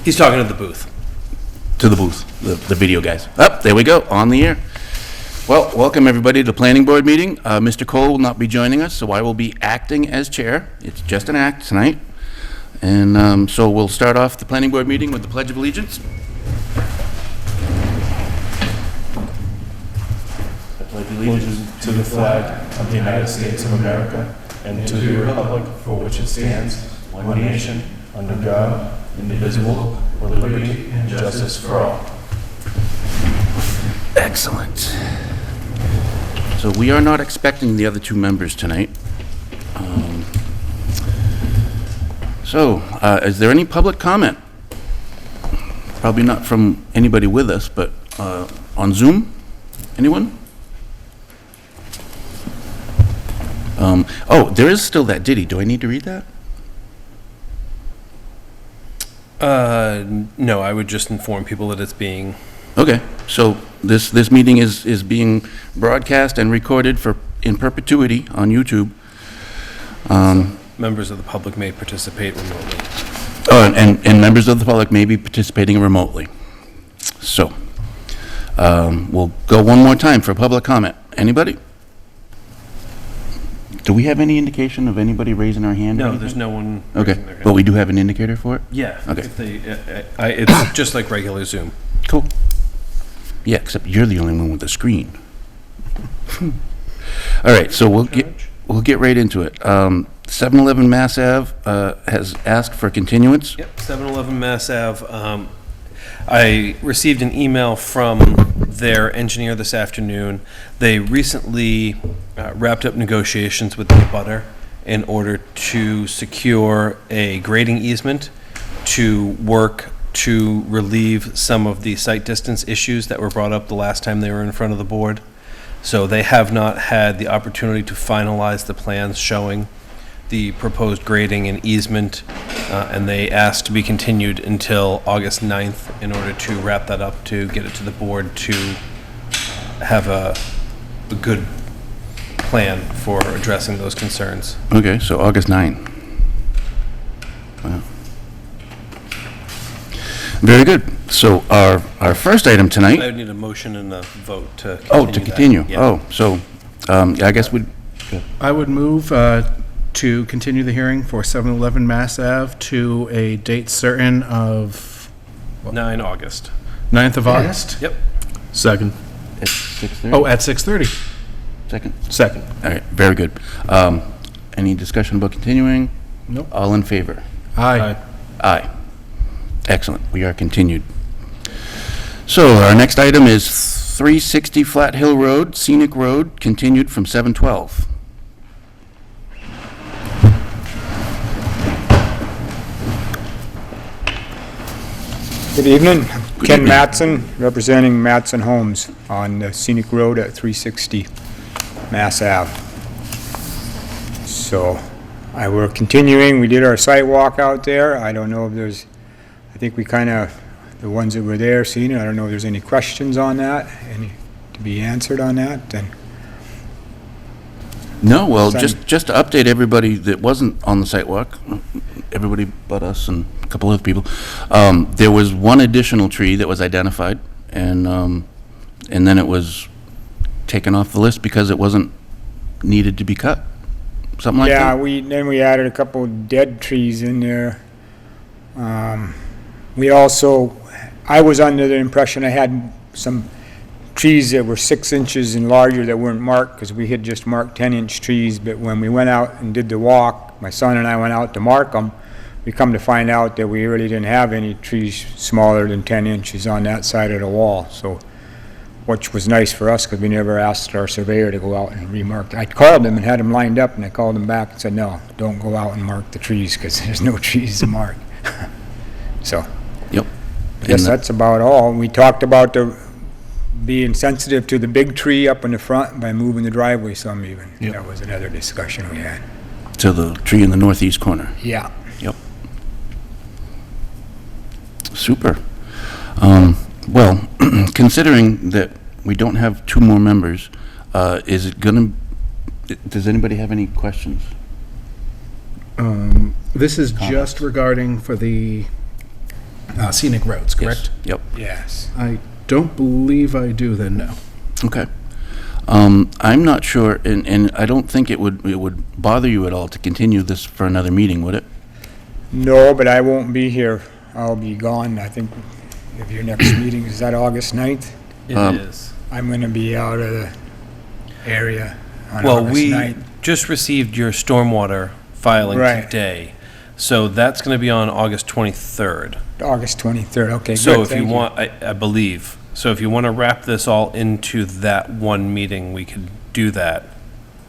He's talking to the booth. To the booth, the video guys. Oh, there we go, on the air. Well, welcome everybody to the planning board meeting. Mr. Cole will not be joining us, so I will be acting as chair. It's just an act tonight. And so we'll start off the planning board meeting with the Pledge of Allegiance. I pledge allegiance to the flag of the United States of America and to the republic for which it stands, one nation, under God, indivisible, with liberty and justice for all. Excellent. So we are not expecting the other two members tonight. Is there any public comment? Probably not from anybody with us, but on Zoom? Anyone? Oh, there is still that ditty. Do I need to read that? No, I would just inform people that it's being... Okay, so this meeting is being broadcast and recorded in perpetuity on YouTube. Members of the public may participate remotely. Oh, and members of the public may be participating remotely. So, we'll go one more time for public comment. Anybody? Do we have any indication of anybody raising our hand? No, there's no one Okay, raising their hand. but we do have an indicator for it? Yeah. Okay. If they, it's just like regular Zoom. Cool. Yeah, except you're the only one with the screen. All right, so we'll get right into it. 711 Mass Ave has asked for continuance. Yep, 711 Mass Ave. I received an email from their engineer this afternoon. They recently wrapped up negotiations with the abutter in order to secure a grading easement to work to relieve some of the site distance issues that were brought up the last time they were in front of the board. So they have not had the opportunity to finalize the plans showing the proposed grading and easement, and they asked to be continued until August 9th in order to wrap that up, to get it to the board to have a good plan for addressing those concerns. Okay, so August 9. Wow. Very good. So our first item tonight. I would need a motion and a vote to continue. Oh, to continue. Yeah. Oh, so I guess we'd. I would move to continue the hearing for 711 Mass Ave to a date certain of 9 August. 9th of August? Yep. Second. At 6:30? Oh, at 6:30. Second? Second. All right, very good. Any discussion about continuing? Nope. All in favor? Aye. Aye. Excellent, we are continued. So our next item is 360 Flat Hill Road, Scenic Road, continued from 7/12. Good evening. Ken evening. Mattson, representing Mattson Homes on the Scenic Road at 360 Mass Ave. So, we're continuing. We did our site walk out there. I don't know if there's, I think we kind of, the ones that were there seen it. I don't know if there's any questions on that, any to be answered on that. And No, well, Sign- just to update everybody that wasn't on the site walk, everybody but us and a couple other people, there was one additional tree that was identified, and then it was taken off the list because it wasn't needed to be cut, something like yeah, that? we added a couple dead trees in there. We also, I was under the impression I had some trees that were 6 inches and larger that weren't marked, because we had just marked 10-inch trees, but when we went out and did the walk, my son and I went out to mark them, we come to find out that we really didn't have any trees smaller than 10 inches on that side of the wall, so, which was nice for us, because we never asked our surveyor to go out and remark. I called him and had them lined up, and I called him back and said, no, don't go out and mark the trees, because there's no trees to mark. So, Yep. I guess And that's about all. We talked about being sensitive to the big tree up in the front by moving the driveway some even. Yep. That was another discussion we had. To the tree in the northeast corner. Yeah. Yep. Super. Well, considering that we don't have two more members, is it gonna, does anybody have any questions? This is just regarding for the scenic roads, correct? Yep. Yes. I don't believe I do then, no. Okay. I'm not sure, and I don't think it would bother you at all to continue this for another meeting, would it? No, but I won't be here. I'll be gone, I think, if your next meeting, is that August 9th? It is. I'm going to be out of the area on Well, August we 9th. just received your stormwater filing Right. today, so that's going to be on August 23rd. August 23rd, okay, good, So if you thank want, I believe, so if you want to wrap this all into that one meeting, we could do that.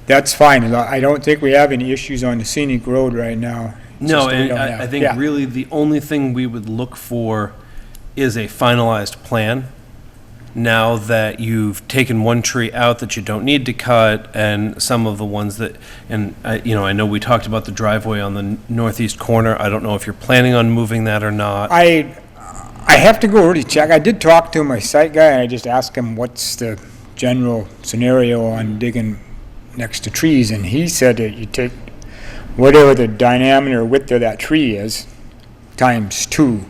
That's fine. I don't think we have any issues on the scenic road right now. It's No, just that we and don't I have- think yeah. really the only thing we would look for is a finalized plan. Now that you've taken one tree out that you don't need to cut, and some of the ones that, and I know we talked about the driveway on the northeast corner. I don't know if you're planning on moving that or not. I have to go really check. I did talk to my site guy, and I just asked him what's the general scenario on digging next to trees, and he said that you take whatever the diameter or width of that tree is, times 2,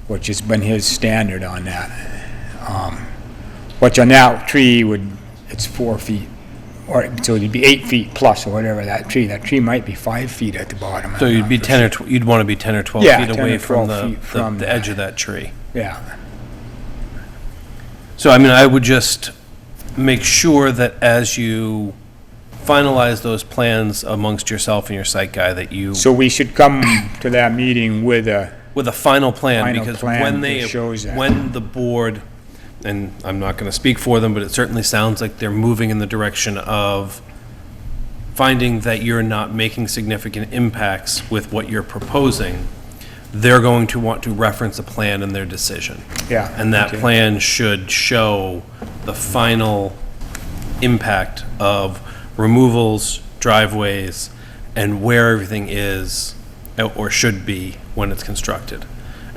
which has been his standard on that. Which on that tree it's 4 feet, or, so it'd be 8 feet plus, or whatever that tree might be 5 feet at the bottom. So I'm you'd not be for 10 sure. or you'd want to be 10 or 12 Yeah, feet 10 or away from 12 feet from the edge of that tree. Yeah. So, I mean, I would just make sure that as you finalize those plans amongst yourself and your site guy, that you, So we should come to that meeting with a, with a final plan, Final because plan when that shows that. when the board, and I'm not going to speak for them, but it certainly sounds like they're moving in the direction of finding that you're not making significant impacts with what you're proposing, they're going to want to reference a plan in their decision. yeah. And that okay. plan should show the final impact of removals, driveways, and where everything is or should be when it's constructed.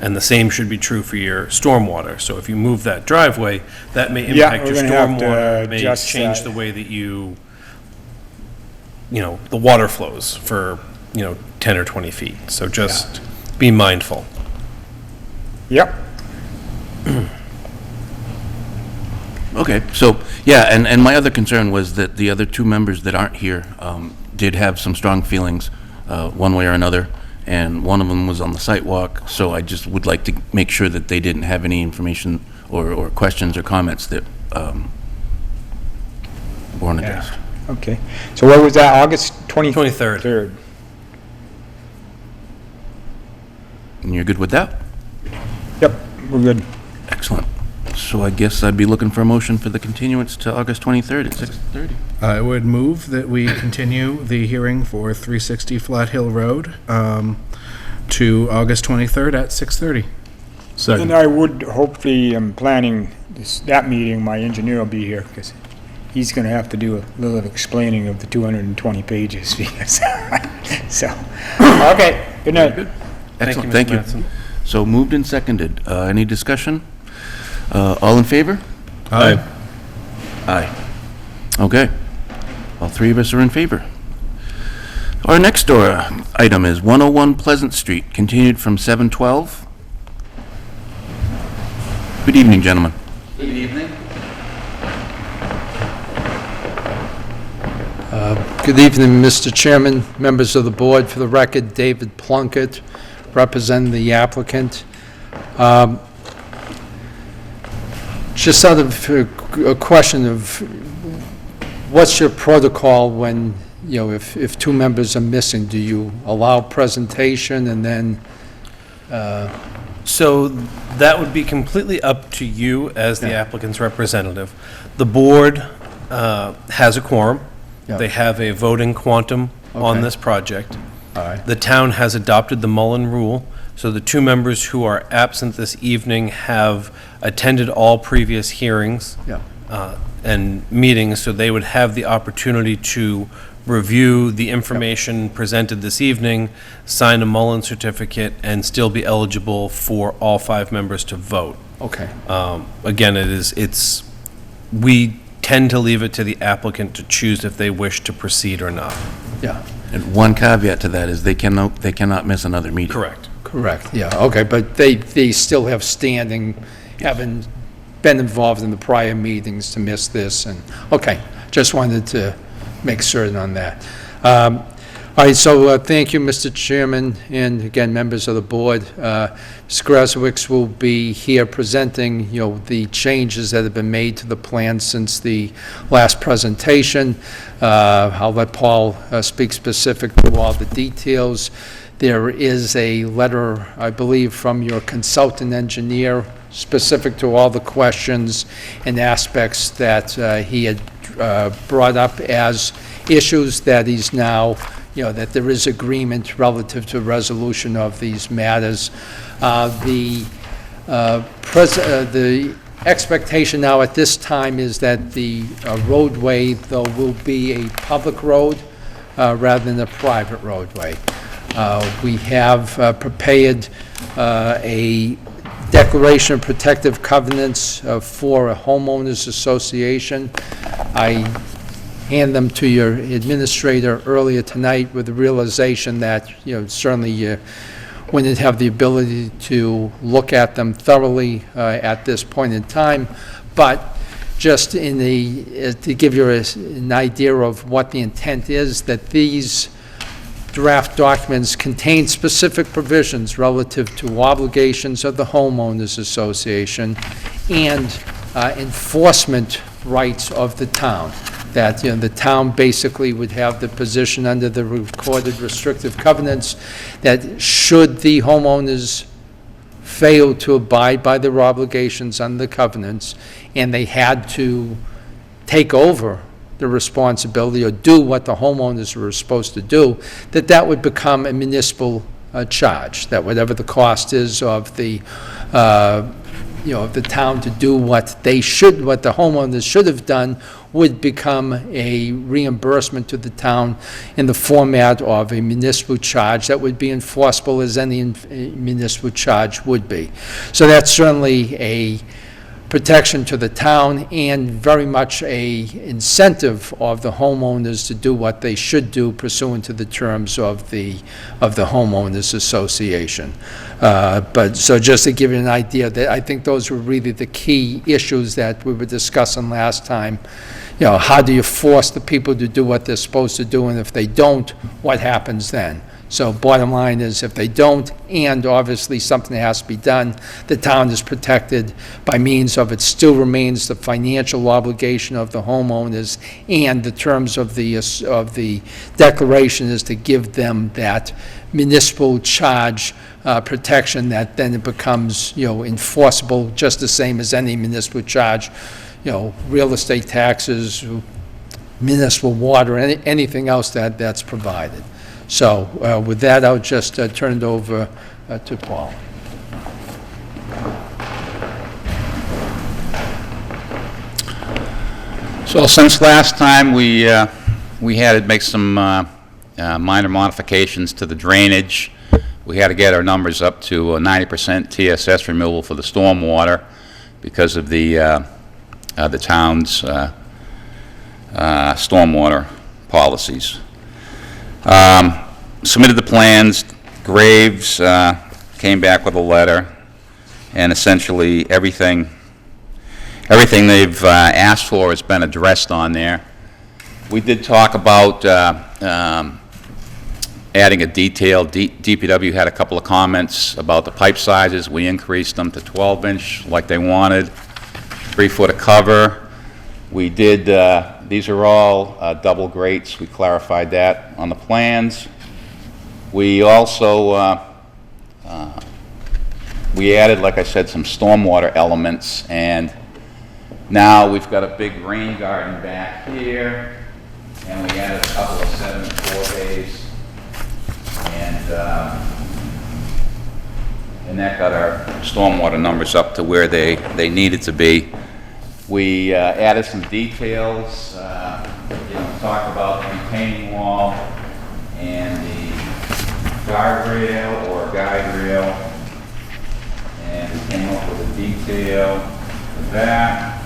And the same should be true for your stormwater. So if you move that driveway, that may Yeah, impact we're your gonna have to stormwater, may adjust change that. the way that the water flows for, 10 or 20 feet. So just be mindful. Yep, Okay, so, yeah, and my other concern was that the other two members that aren't here did have some strong feelings, one way or another, and one of them was on the site walk, so I just would like to make sure that they didn't have any information or questions or comments that weren't Yeah. addressed. okay. So what was that, August 23rd. 23rd? And you're good with that? Yep, we're good. Excellent. So I guess I'd be looking for a motion for the continuance to August 23rd at 6:30. I would move that we continue the hearing for 360 Flat Hill Road to August 23rd at 6:30. And I would, hopefully, I'm planning that meeting, my engineer will be here, because he's gonna have to do a little explaining of the 220 pages. So, okay, good night. Excellent, Mr. thank you. Mattson. So moved and seconded. Any discussion? All in favor? Aye. Aye. Okay. All three of us are in favor. Our next item is 101 Pleasant Street, continued from 7/12. Good evening, gentlemen. Good evening. Good evening, Mr. Chairman, members of the board. For the record, David Plunkett, representing the applicant. Just out of a question of, what's your protocol when, if two members are missing? Do you allow presentation and then, So that would be completely up to you as the Yeah. applicant's representative. The board has a quorum. Yeah. They have a voting quantum on Okay. this project. all right, The town has adopted the Mullen Rule, so the two members who are absent this evening have attended all previous hearings yeah, and meetings, so they would have the opportunity to review the information presented this evening, sign a Mullen certificate, and still be eligible for all 5 members to vote. okay, Again, we tend to leave it to the applicant to choose if they wish to proceed or not. yeah, And one caveat to that is they cannot miss another meeting. Correct. Correct, yeah, okay, but they still have standing, having been involved in the prior meetings to miss this, and, okay, just wanted to make certain on that. All right, so thank you, Mr. Chairman, and again, members of the board. Ms. Grasowicz will be here presenting, the changes that have been made to the plan since the last presentation. I'll let Paul speak specific to all the details. There is a letter, I believe, from your consultant engineer specific to all the questions and aspects that he had brought up as issues that he's now, that there is agreement relative to resolution of these matters. The expectation now at this time is that the roadway, though, will be a public road rather than a private roadway. We have prepared a declaration of protective covenants for a homeowners association. I hand them to your administrator earlier tonight with the realization that, certainly you wouldn't have the ability to look at them thoroughly at this point in time, but just to give you an idea of what the intent is, that these draft documents contain specific provisions relative to obligations of the homeowners association and enforcement rights of the town. That the town basically would have the position under the recorded restrictive covenants that should the homeowners fail to abide by their obligations under the covenants and they had to take over the responsibility or do what the homeowners were supposed to do, that would become a municipal charge, that whatever the cost is of the of the town to do what the homeowners should have done would become a reimbursement to the town in the format of a municipal charge that would be enforceable as any municipal charge would be. So that's certainly a protection to the town and very much a incentive of the homeowners to do what they should do pursuant to the terms of the homeowners association. But so just to give you an idea, that I think those were really the key issues that we were discussing last time. How do you force the people to do what they're supposed to do, and if they don't, what happens then? So bottom line is, if they don't, and obviously something has to be done, the town is protected by means of it still remains the financial obligation of the homeowners, and the terms of the declaration is to give them that municipal charge protection that then it becomes, enforceable just the same as any municipal charge, real estate taxes, municipal water, anything else that's provided. So with that, I'll just turn it over to Paul. So since last time, we had to make some minor modifications to the drainage. We had to get our numbers up to 90% TSS removal for the stormwater because of the town's stormwater policies. Submitted the plans. Graves came back with a letter, and essentially everything they've asked for has been addressed on there. We did talk about adding a detail. DPW had a couple of comments about the pipe sizes. We increased them to 12-inch like they wanted, 3 foot of cover. We did, these are all double grates. We clarified that on the plans. We also, we added, like I said, some stormwater elements, and now we've got a big rain garden back here, and we added a couple of 7-4 bays, and that got our stormwater numbers up to where they needed to be. We added some details, talked about the retaining wall and the guardrail or guide rail, and we came up with a detail for that,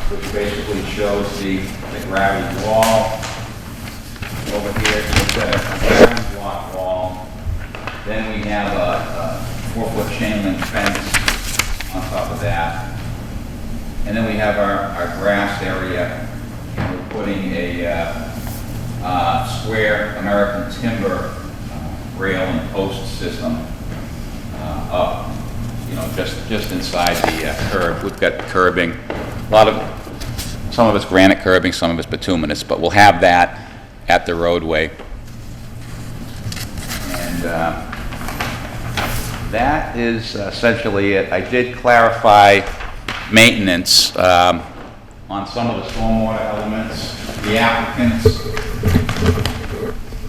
which basically shows the gravity wall over here. So have our grass area, and we're putting a square American timber rail and post system up, just inside the curb. We've got curbing, some of it's granite curbing, some of it's bituminous, but we'll have that at the roadway. And that is essentially it. I did clarify maintenance on some of the stormwater elements. The applicants,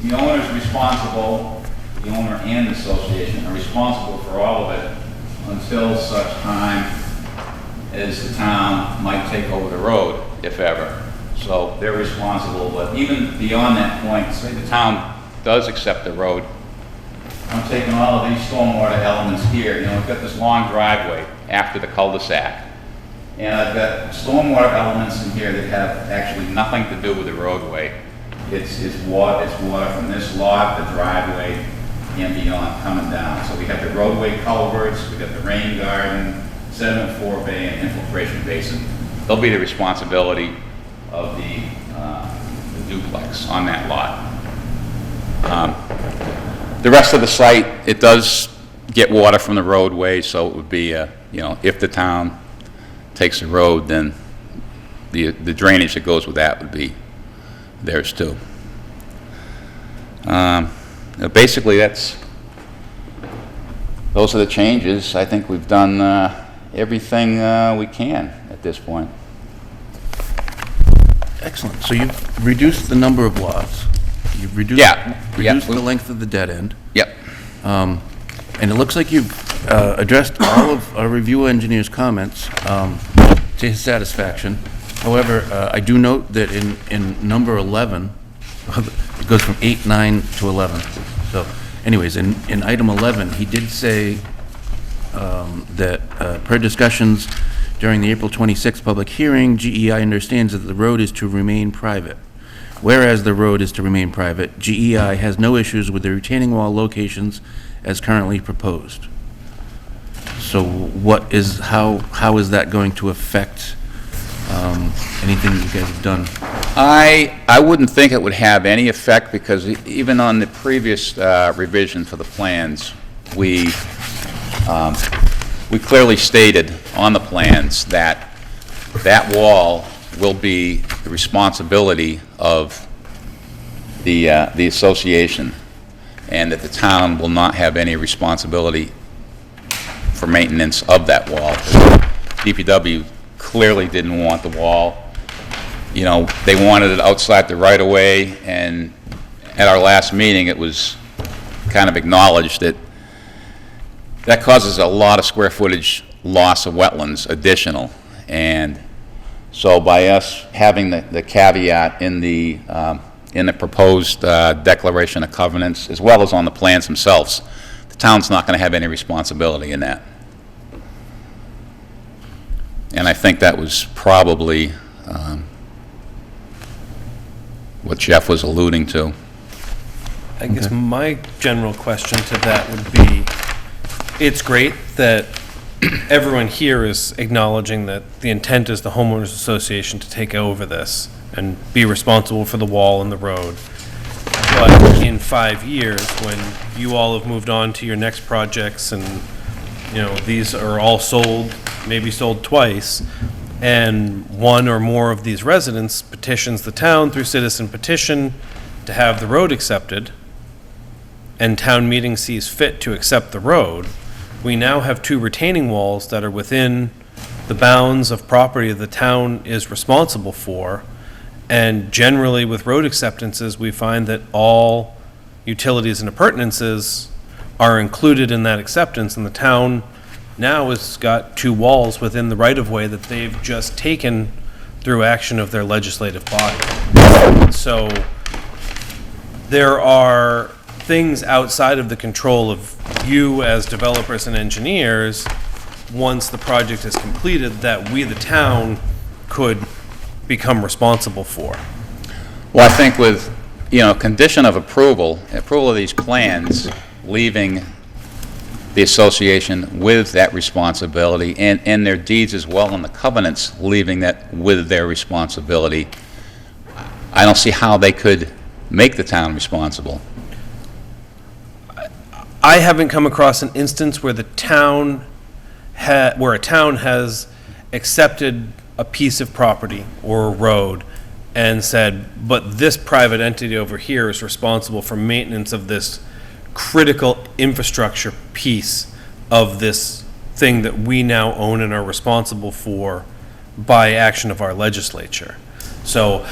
the owner's responsible, the owner and the association are responsible for all of it until such time as the town might take over the road, if ever. So they're responsible, but even beyond that point, say the town does accept the road, I'm taking all of these stormwater elements here. We've got this long driveway after the cul-de-sac. And I've got stormwater elements in here that have actually nothing to do with the roadway. It's water from this lot, the driveway, and beyond coming down. So we have the roadway culverts, we got the rain garden, sediment forebay, and infiltration basin. They'll be the responsibility of the duplex on that lot. The rest of the site, it does get water from the roadway, so it would be, if the town takes the road, then the drainage that goes with that would be theirs too. Basically, those are the changes. I think we've done everything we can at this point. Excellent. So you've reduced the number of lots. You've reduced the length of the dead end. Yep. And it looks like you've addressed all of our review engineer's comments to his satisfaction. However, I do note that in number 11, it goes from 8, 9 to 11. So anyways, in item 11, he did say that per discussions during the April 26th public hearing, GEI understands that the road is to remain private. Whereas the road is to remain private, GEI has no issues with the retaining wall locations as currently proposed. So how is that going to affect anything you guys have done? I wouldn't think it would have any effect, because even on the previous revision for the plans, we clearly stated on the plans that that wall will be the responsibility of the association, and that the town will not have any responsibility for maintenance of that wall. DPW clearly didn't want the wall. They wanted it outside the right-of-way, and at our last meeting, it was kind of acknowledged that that causes a lot of square footage loss of wetlands additional. And so by us having the caveat in the proposed declaration of covenants, as well as on the plans themselves, the town's not going to have any responsibility in that. And I think that was probably what Jeff was alluding to. I guess my general question to that would be, it's great that everyone here is acknowledging that the intent is the homeowners association to take over this and be responsible for the wall and the road. But in 5 years, when you all have moved on to your next projects and, these are all sold, maybe sold twice, and one or more of these residents petitions the town through citizen petition to have the road accepted, and town meeting sees fit to accept the road, we now have 2 retaining walls that are within the bounds of property the town is responsible for. And generally with road acceptances, we find that all utilities and appurtenances are included in that acceptance, and the town now has got 2 walls within the right-of-way that they've just taken through action of their legislative body. So there are things outside of the control of you as developers and engineers, once the project is completed, that we, the town, could become responsible for. Well, I think with, condition of approval of these plans, leaving the association with that responsibility, and their deeds as well, and the covenants leaving that with their responsibility, I don't see how they could make the town responsible. I haven't come across an instance where the town where a town has accepted a piece of property or a road and said, but this private entity over here is responsible for maintenance of this critical infrastructure piece of this thing that we now own and are responsible for by action of our legislature. So,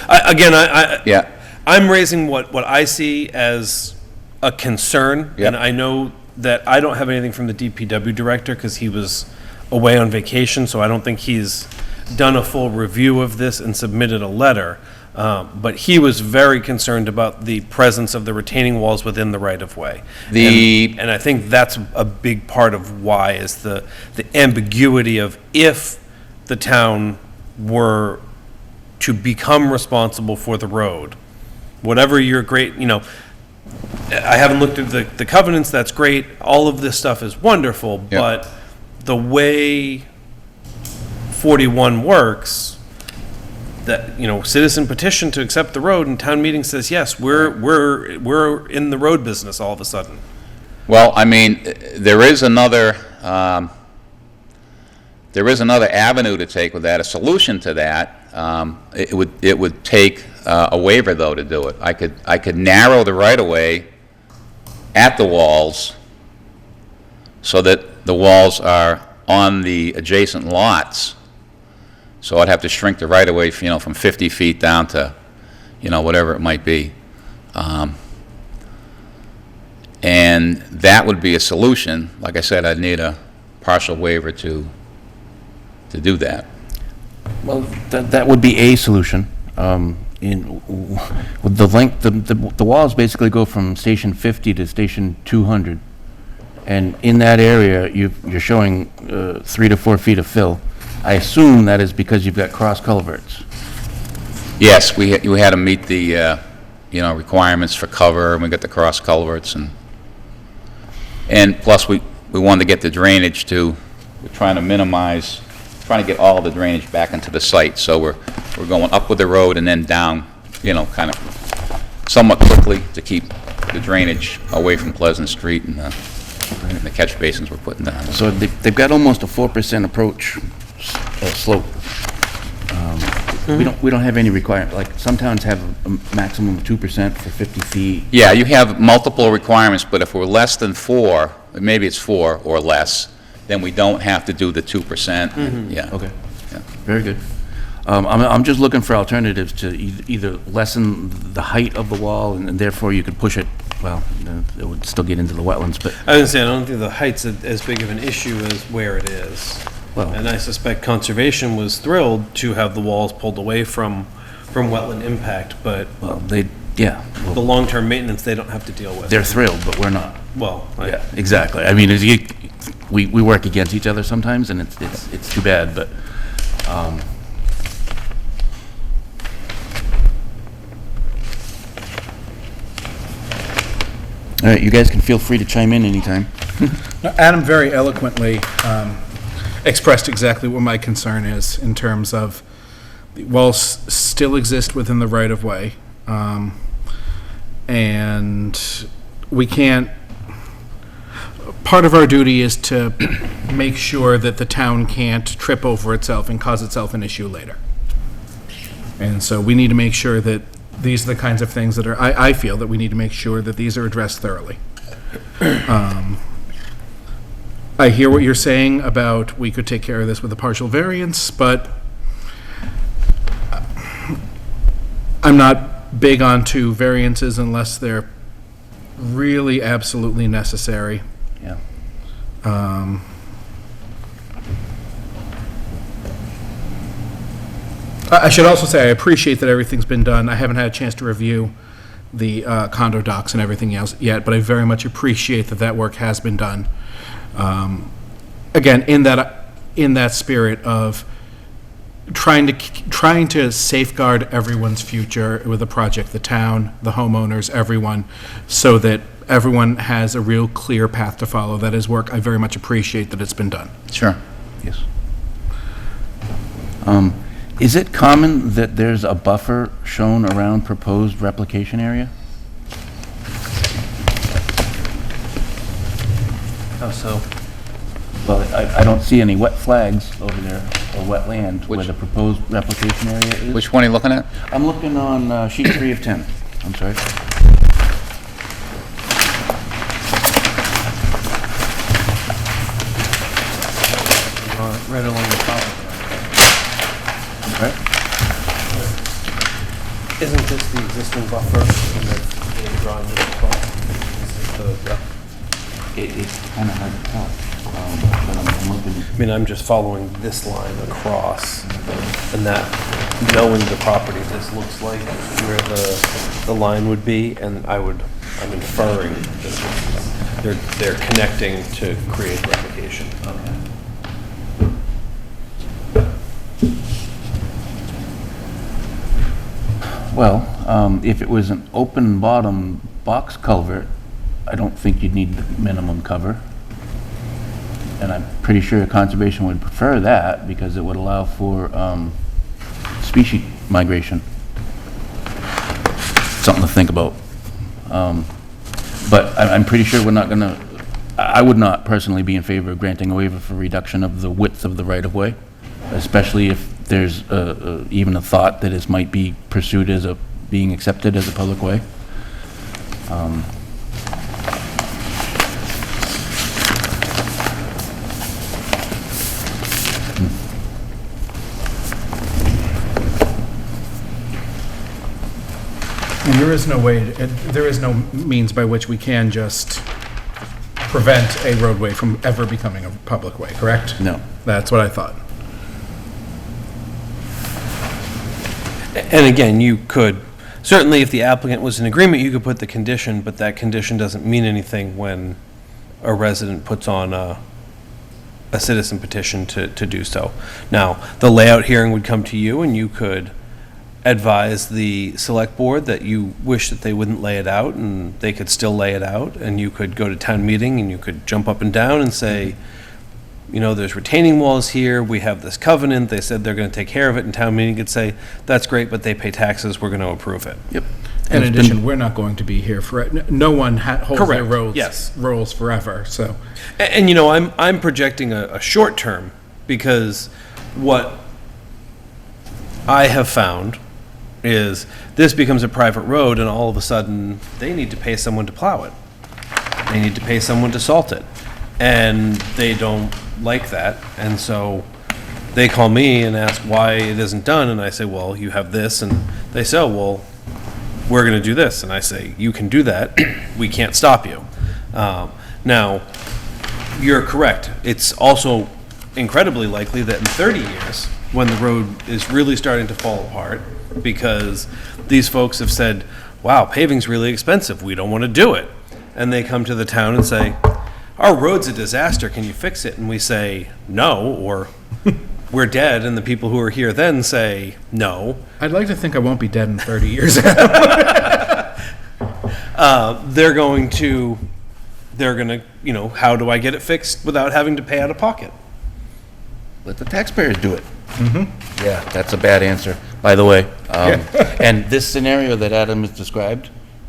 Yeah. I'm raising what I see as a concern, Yep. and I know that I don't have anything from the DPW director because he was away on vacation, so I don't think he's done a full review of this and submitted a letter. But he was very concerned about the presence of the retaining walls within the right-of-way. And I think that's a big part of why is the ambiguity of if the town were to become responsible for the road, whatever your great, I haven't looked at the covenants, that's great, all of this stuff is wonderful, Yep. but the way 41 works, that, citizen petition to accept the road, and town meeting says, yes, we're in the road business all of a sudden. Well, I mean, there is another avenue to take with that, a solution to that. It would take a waiver, though, to do it. I could narrow the right-of-way at the walls so that the walls are on the adjacent lots. So I'd have to shrink the right-of-way, from 50 feet down to, whatever it might be. And that would be a solution. Like I said, I'd need a partial waiver to do that. Well, that would be a solution. With the length, the walls basically go from station 50 to station 200. And in that area, you're showing 3 to 4 feet of fill. I assume that is because you've got cross culverts. Yes, we had to meet the, requirements for cover, and we got the cross culverts, and plus we wanted to get the drainage too. We're trying to get all the drainage back into the site, so we're going up with the road and then down, kind of somewhat quickly to keep the drainage away from Pleasant Street and the catch basins we're putting down. So they've got almost a 4% approach slope. We don't have any requirement, like some towns have a maximum of 2% for 50 feet. Yeah, you have multiple requirements, but if we're less than 4, maybe it's 4 or less, then we don't have to do the 2%. Yeah. Okay. Yeah. Very good. I'm just looking for alternatives to either lessen the height of the wall, and therefore you could push it, well, it would still get into the wetlands, but, I was gonna say, I don't think the height's as big of an issue as where it is. well, And I suspect conservation was thrilled to have the walls pulled away from wetland impact, but yeah, the well, long-term maintenance they don't have to deal with. they're thrilled, but we're not. Well, Yeah, exactly. I mean, we work against each other sometimes, and it's too bad, but, all right, you guys can feel free to chime in anytime. Adam very eloquently expressed exactly what my concern is in terms of the walls still exist within the right-of-way, and we can't, part of our duty is to make sure that the town can't trip over itself and cause itself an issue later. And so we need to make sure that these are the kinds of things that are, I feel that we need to make sure that these are addressed thoroughly. I hear what you're saying about we could take care of this with a partial variance, but I'm not big onto variances unless they're really absolutely necessary. Yeah. I should also say, I appreciate that everything's been done. I haven't had a chance to review the condo docs and everything else yet, but I very much appreciate that that work has been done. Again, in that spirit of trying to safeguard everyone's future with the project, the town, the homeowners, everyone, so that everyone has a real clear path to follow. That is work. I very much appreciate that it's been done. Sure. Yes. Is it common that there's a buffer shown around proposed replication area? Oh, so, Well, I don't see any wet flags over there, or wetland, where Which- the proposed replication area is. Which one are you looking at? I'm looking on sheet 3 of 10. I'm sorry. right along the top of Right? it. Isn't this the existing buffer? And they've drawn this across? This is the- It's kind of hard to tell. But I'm looking. I mean, I'm just following this line across, and that, knowing the property, this looks like where the line would be, and I'm inferring that they're connecting to create replication. Well, if it was an open bottom box culvert, I don't think you'd need the minimum cover. And I'm pretty sure conservation would prefer that because it would allow for species migration. Something to think about. But I'm pretty sure we're not gonna, I would not personally be in favor of granting a waiver for reduction of the width of the right-of-way, especially if there's even a thought that it might be pursued as being accepted as a public way. And there is no way, there is no means by which we can just prevent a roadway from ever becoming a public way, correct? No. That's what I thought. And again, you could, certainly if the applicant was in agreement, you could put the condition, but that condition doesn't mean anything when a resident puts on a citizen petition to do so. Now, the layout hearing would come to you, and you could advise the select board that you wish that they wouldn't lay it out, and they could still lay it out, and you could go to town meeting, and you could jump up and down and say, you know, there's retaining walls here, we have this covenant, they said they're gonna take care of it, and town meeting could say, that's great, but they pay taxes, we're gonna approve it. Yep. In It's been- addition, we're not going to be here for, no one holds their Correct, roads, yes. roles forever, so. And you know, I'm projecting a short term, because what I have found is this becomes a private road, and all of a sudden, they need to pay someone to plow it. They need to pay someone to salt it. And they don't like that, and so they call me and ask why it isn't done, and I say, well, you have this, and they say, oh, well, we're gonna do this, and I say, you can do that, we can't stop you. Now, you're correct, it's also incredibly likely that in 30 years, when the road is really starting to fall apart, because these folks have said, wow, paving's really expensive, we don't want to do it. And they come to the town and say, our road's a disaster, can you fix it? And we say, no, or we're dead, and the people who are here then say, no. I'd like to think I won't be dead in 30 years. They're gonna, you know, how do I get it fixed without having to pay out of pocket? Let the taxpayers do it. Yeah, that's a bad answer, by the way. And this scenario that Adam has described,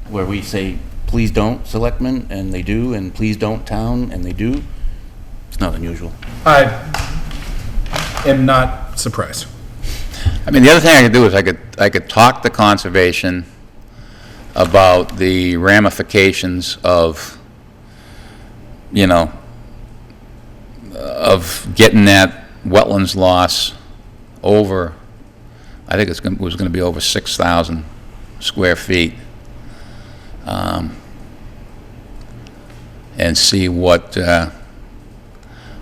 where we say, please don't, selectmen, and they do, and please don't, town, and they do, it's not unusual. I am not surprised. I mean, the other thing I could do is I could talk to conservation about the ramifications of, you know, of getting that wetlands loss over, I think it was going to be over 6,000 square feet. And see what, I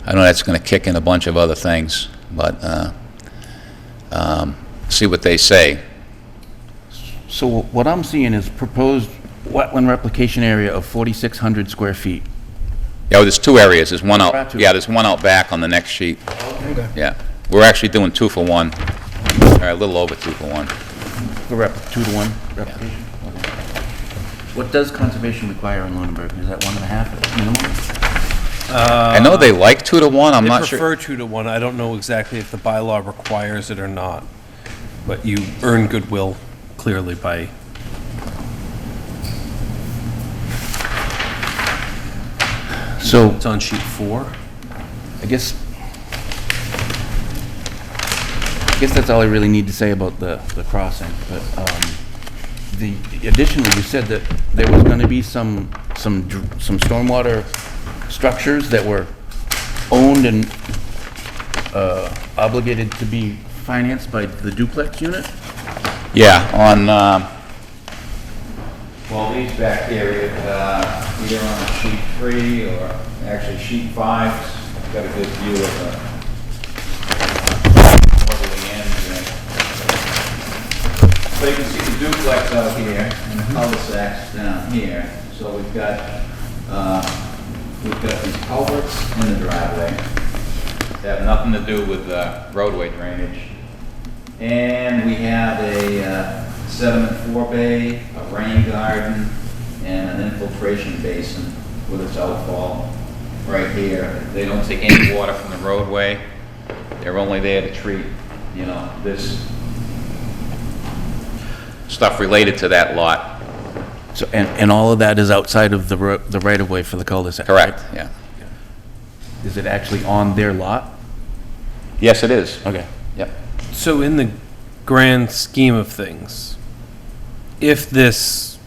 know that's going to kick in a bunch of other things, but see what they say. So what I'm seeing is proposed wetland replication area of 4,600 square feet. Yeah, well, there's two areas. There's one There are out, two. yeah, there's one out back on the next sheet. Okay. Yeah. We're actually doing 2 for 1, or a little over 2 for 1. The 2-to-1 replication? Okay. What does conservation require in Lunenburg? Is that 1.5 minimum? I know they like 2 to 1, I'm They not sure. prefer 2 to 1. I don't know exactly if the bylaw requires it or not, but you earn goodwill clearly by. So, It's on sheet 4. I guess that's all I really need to say about the crossing, but, additionally, you said that there was gonna be some stormwater structures that were owned and, obligated to be financed by the duplex unit? Yeah, on, well, these back here, either on sheet 3 or actually sheet 5, it's got a good view of the end there. So you can see the duplex out here and the cul-de-sacs down here. So we've got these culverts in the driveway that have nothing to do with roadway drainage. And we have a sediment forebay, a rain garden, and an infiltration basin with its outfall right here. They don't take any water from the roadway. They're only there to treat, this stuff related to that lot. So, and all of that is outside of the right-of-way for the cul-de-sac? Correct, yeah. Is it actually on their lot? Yes, it is. Okay. Yep. So in the grand scheme of things, if this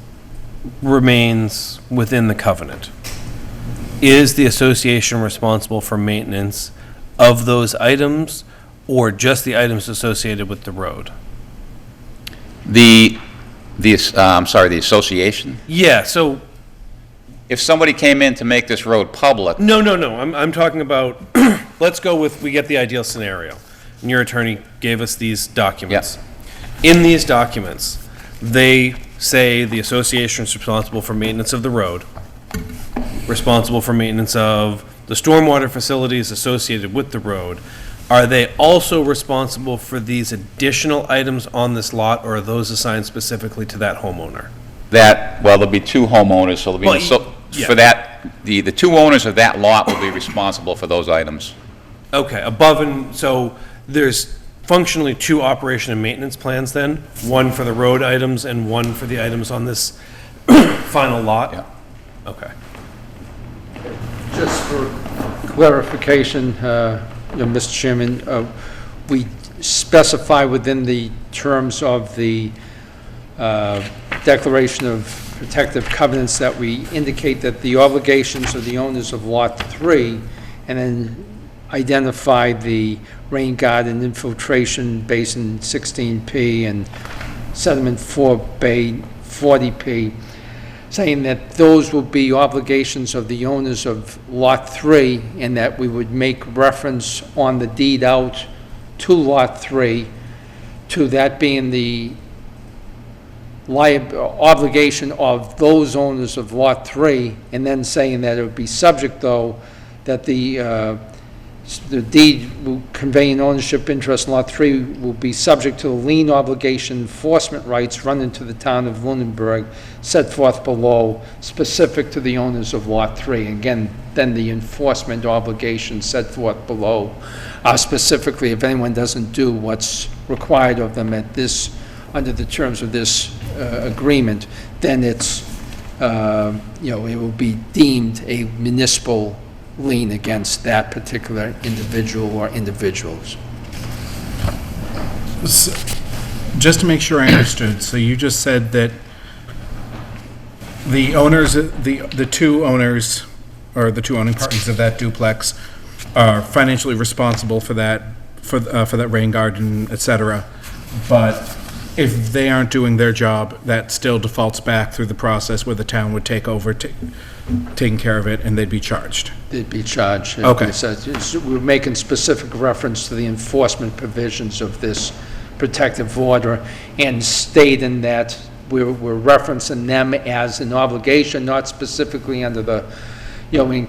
remains within the covenant, is the association responsible for maintenance of those items or just the items associated with the road? The association? Yeah, so, If somebody came in to make this road public, no, I'm talking about, let's go with, we get the ideal scenario. And your attorney gave us these documents. In these documents, they say the association is responsible for maintenance of the road, responsible for maintenance of the stormwater facilities associated with the road. Are they also responsible for these additional items on this lot, or are those assigned specifically to that homeowner? there'll be 2 homeowners, so there'll be, yeah. for that, the 2 owners of that lot will be responsible for those items. Okay, so there's functionally 2 operation and maintenance plans then? One for the road items and one for the items on this final lot? Yeah. Okay. Just for clarification, Mr. Chairman, we specify within the terms of the Declaration of Protective Covenants that we indicate that the obligations of the owners of Lot 3, and then identify the rain garden, infiltration basin 16P, and sediment forebay 40P, saying that those will be obligations of the owners of Lot 3, and that we would make reference on the deed out to Lot 3, to that being the obligation of those owners of Lot 3, and then saying that it would be subject, though, that the deed conveying ownership interest in Lot 3 will be subject to the lien obligation enforcement rights run into the town of Lunenburg set forth below, specific to the owners of Lot 3. Again, then the enforcement obligations set forth below are specifically, if anyone doesn't do what's required of them at this, under the terms of this agreement, then it's, it will be deemed a municipal lien against that particular individual or individuals. Just to make sure I understood, so you just said that the owners, the 2 owners, or the 2 owning parties of that duplex are financially responsible for that, for that rain garden, et cetera, but if they aren't doing their job, that still defaults back through the process where the town would take over, taking care of it, and they'd be charged. They'd be charged. Okay. We're making specific reference to the enforcement provisions of this protective order, and stating that we're referencing them as an obligation, not specifically under the, in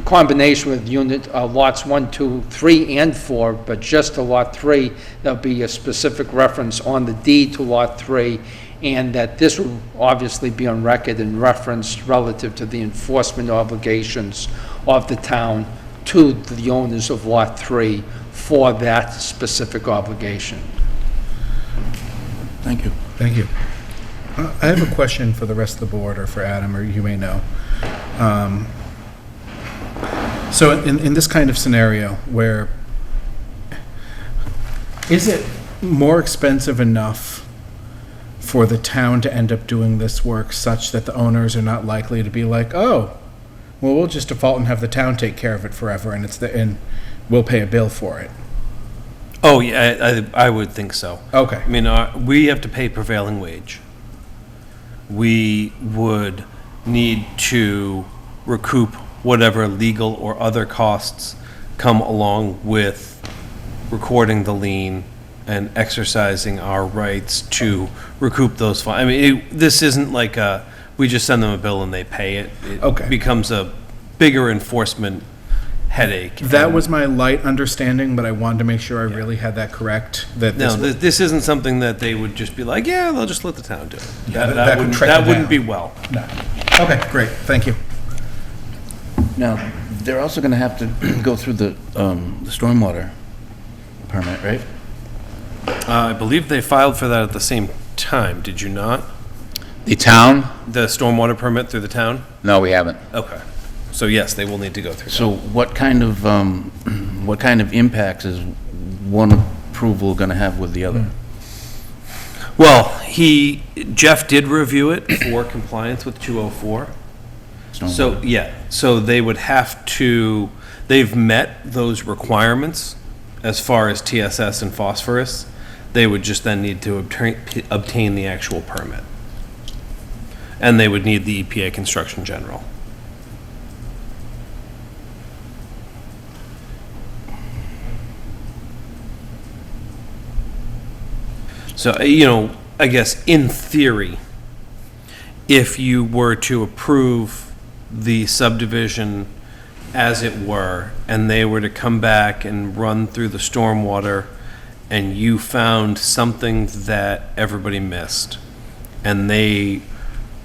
combination with lots 1, 2, 3, and 4, but just to Lot 3, there'll be a specific reference on the deed to Lot 3, and that this will obviously be on record and referenced relative to the enforcement obligations of the town to the owners of Lot 3 for that specific obligation. Thank you. Thank you. I have a question for the rest of the board, or for Adam, or you may know. So in this kind of scenario, where is it more expensive enough for the town to end up doing this work such that the owners are not likely to be like, oh, well, we'll just default and have the town take care of it forever, and we'll pay a bill for it? Oh, yeah, I would think so. Okay. I mean, we have to pay prevailing wage. We would need to recoup whatever legal or other costs come along with recording the lien and exercising our rights to recoup those funds. I mean, this isn't like we just send them a bill and they pay it. It Okay. becomes a bigger enforcement headache. That was my light understanding, but I wanted to make sure I really had that correct. That No, this this isn't something that they would just be like, yeah, they'll just let the town do it. that could trickle That wouldn't down. be well. No. Okay, great. Thank you. Now, they're also going to have to go through the stormwater permit, right? I believe they filed for that at the same time, did you not? The town? The stormwater permit through the town? No, we haven't. Okay. So yes, they will need to go through that. So what kind of impacts is one approval going to have with the other? Well, Jeff did review it for compliance with 204. So, yeah, so they would have to, they've met those requirements as far as TSS and phosphorus. They would just then need to obtain the actual permit. And they would need the EPA construction general. So, I guess in theory, if you were to approve the subdivision as it were, and they were to come back and run through the stormwater, and you found something that everybody missed, and they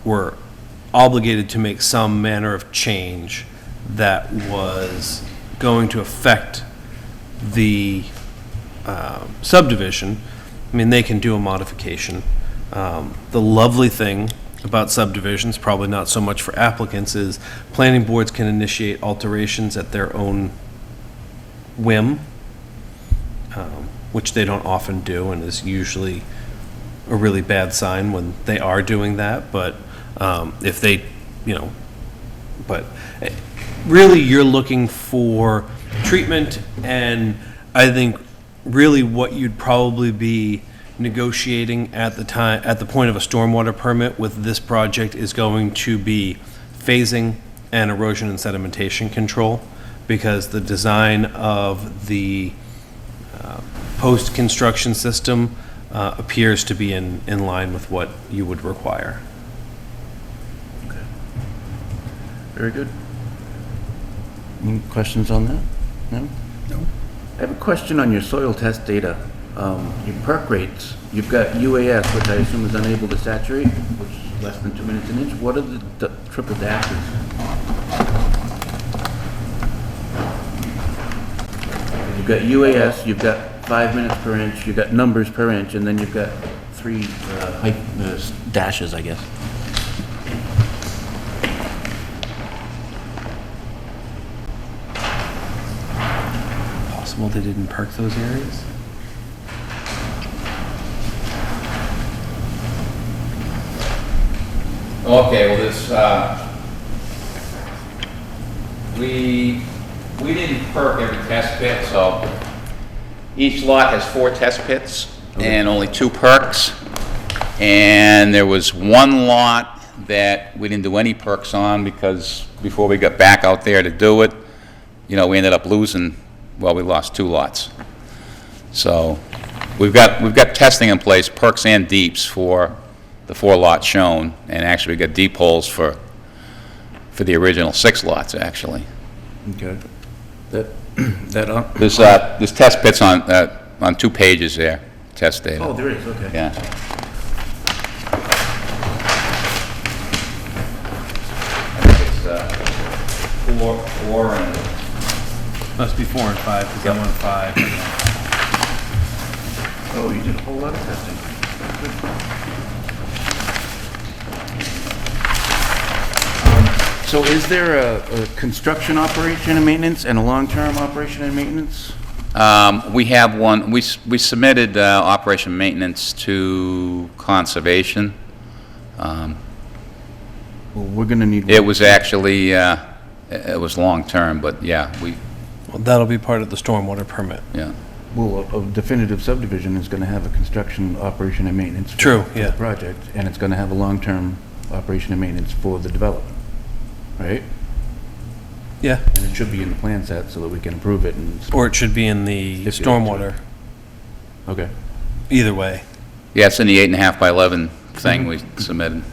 were obligated to make some manner of change that was going to affect the subdivision, I mean, they can do a modification. The lovely thing about subdivisions, probably not so much for applicants, is planning boards can initiate alterations at their own whim, which they don't often do, and is usually a really bad sign when they are doing that. But if they, but really you're looking for treatment, and I think really what you'd probably be negotiating at the point of a stormwater permit with this project is going to be phasing and erosion and sedimentation control, because the design of the post-construction system appears to be in line with what you would require. Very good. Any questions on that? No? No. I have a question on your soil test data. Your perk rates, you've got UAS, which I assume is unable to saturate, which is less than 2 minutes an inch. What are the triple dashes? You've got UAS, you've got 5 minutes per inch, you've got numbers per inch, and then you've got 3 height dashes, I guess. Possible they didn't perk those areas? Okay, well, this, we didn't perk every test pit, so each lot has 4 test pits and only 2 perks. And there was one lot that we didn't do any perks on because before we got back out there to do it, we ended up losing, well, we lost 2 lots. So we've got testing in place, perks and deeps for the 4 lots shown, and actually we got deep holes for the original 6 lots, actually. Okay. That There's test pits on 2 pages there, test data. Oh, there is, okay. Yeah. four and Must be 4 and 5, because I'm on 5. Oh, you did a whole lot of testing. So is there a construction operation and maintenance and a long-term operation and maintenance? We have one, we submitted operation maintenance to conservation. Well, we're gonna need. It was actually, it was long-term, but yeah, Well, that'll be part of the stormwater permit. yeah. Well, a definitive subdivision is gonna have a construction, operation, and maintenance. for- True, for yeah. the project, and it's gonna have a long-term operation and maintenance for the development, right? Yeah. And it should be in the plan set so that we can approve it and, Or it should be in the If you- stormwater, okay. either way. Yeah, it's in the 8.5 by 11 thing we submitted.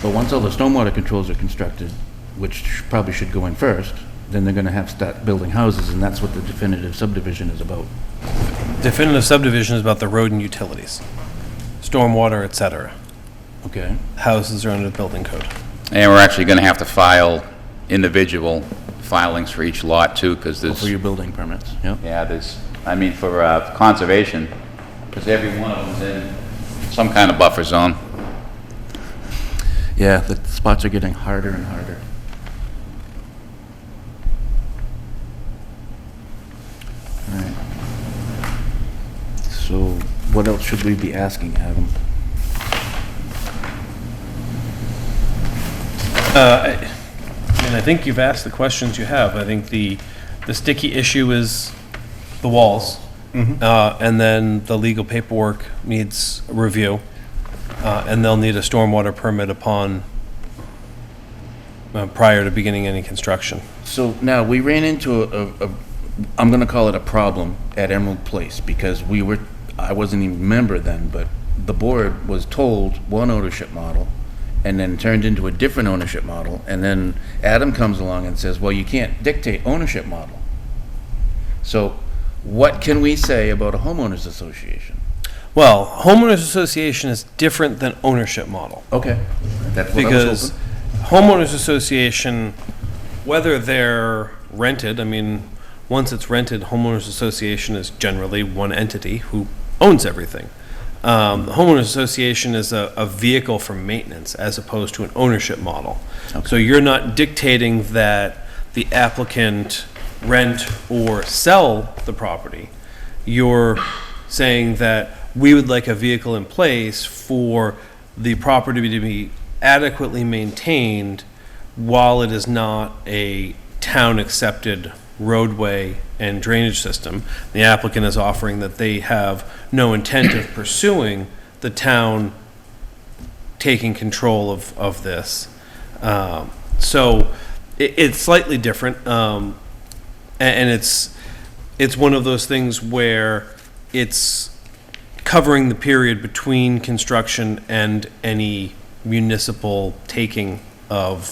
But once all the stormwater controls are constructed, which probably should go in first, then they're gonna have to start building houses, and that's what the definitive subdivision is about. Definitive subdivision is about the road and utilities, stormwater, et cetera. Okay. Houses are under the building code. And we're actually going to have to file individual filings for each lot too, because there's, For your building permits, yeah. yeah, there's, I mean, for conservation, because every one of them's in some kind of buffer zone. Yeah, the spots are getting harder and harder. All right. So what else should we be asking, Adam? I mean, I think you've asked the questions you have. I think the sticky issue is the walls. And then the legal paperwork needs a review. And they'll need a stormwater permit upon, prior to beginning any construction. So now, we ran into I'm gonna call it a problem at Emerald Place, because I wasn't even a member then, but the board was told one ownership model, and then turned into a different ownership model, and then Adam comes along and says, well, you can't dictate ownership model. So what can we say about a homeowners association? Well, homeowners association is different than ownership model. Okay, that's what I was Because hoping. homeowners association, whether they're rented, I mean, once it's rented, homeowners association is generally one entity who owns everything. The homeowners association is a vehicle for maintenance as opposed to an ownership model. So you're not dictating that the applicant rent or sell the property. You're saying that we would like a vehicle in place for the property to be adequately maintained while it is not a town-accepted roadway and drainage system. The applicant is offering that they have no intent of pursuing the town taking control of this. So it's slightly different, and it's one of those things where it's covering the period between construction and any municipal taking of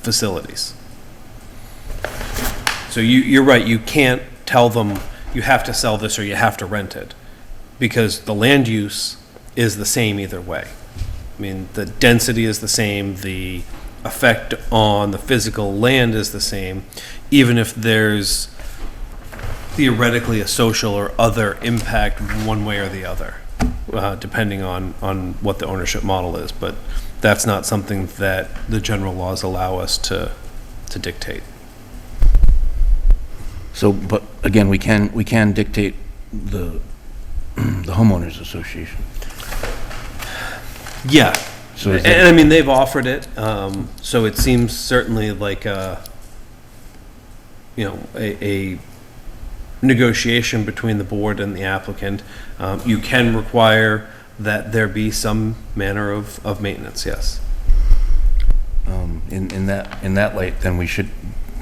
facilities. So you're right, you can't tell them you have to sell this or you have to rent it, because the land use is the same either way. I mean, the density is the same, the effect on the physical land is the same, even if there's theoretically a social or other impact one way or the other, depending on what the ownership model is. But that's not something that the general laws allow us to dictate. So, but again, we can dictate the homeowners association. Yeah. So is And I mean, they've offered it, so it seems certainly like a negotiation between the board and the applicant. You can require that there be some manner of maintenance, yes. In that light, then we should,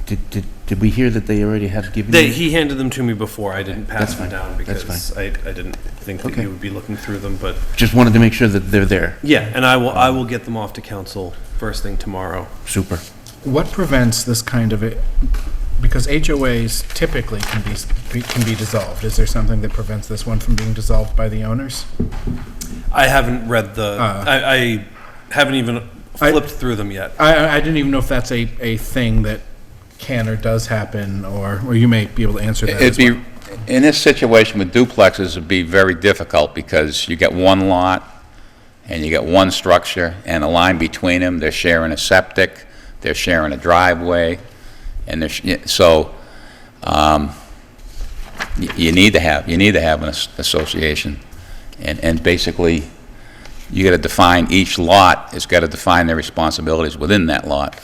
did we hear that they already have given you? He handed them to me before, I didn't pass That's them fine. down That's because I didn't think that Okay. you would be looking through them, but, Just wanted to make sure that they're there. yeah, and I will get them off to council first thing tomorrow. Super. What prevents this kind of, because HOAs typically can be dissolved. Is there something that prevents this one from being dissolved by the owners? I haven't read I haven't even flipped through them yet. I didn't even know if that's a thing that can or does happen, or you may be able to answer that as It'd well. be, in this situation with duplexes, it'd be very difficult because you get one lot and you get one structure and a line between them, they're sharing a septic, they're sharing a driveway, and you need to have an association. And basically, you gotta define, each lot has gotta define their responsibilities within that lot.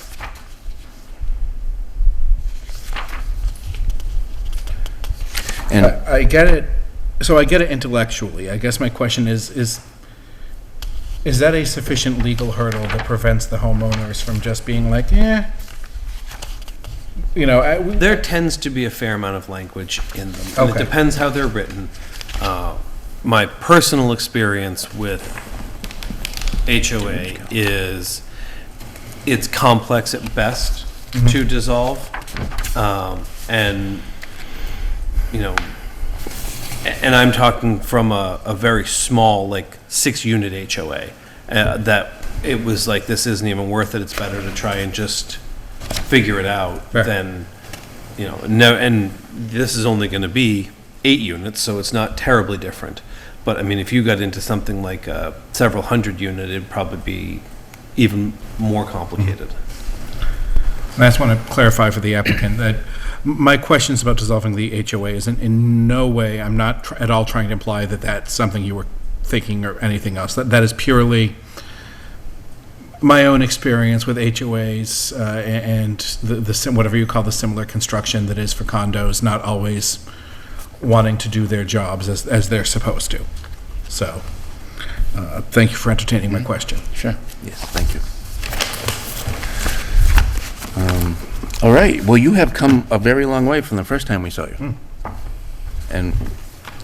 And I get it, so I get it intellectually. I guess my question is that a sufficient legal hurdle that prevents the homeowners from just being like, yeah, There tends to be a fair amount of language in them. And it Okay. depends how they're written. My personal experience with HOA is it's complex at best to dissolve. And, and I'm talking from a very small, like 6-unit HOA, that it was like, this isn't even worth it. It's better to try and just figure it out Fair. than, no, and this is only going to be 8 units, so it's not terribly different. But I mean, if you got into something like a several hundred unit, it'd probably be even more complicated. And I just want to clarify for the applicant that my questions about dissolving the HOA isn't in no way, I'm not at all trying to imply that that's something you were thinking or anything else. That is purely my own experience with HOAs and whatever you call the similar construction that is for condos, not always wanting to do their jobs as they're supposed to. So, thank you for entertaining my question. Sure. Yes, thank you. All right, well, you have come a very long way from the first time we saw you. And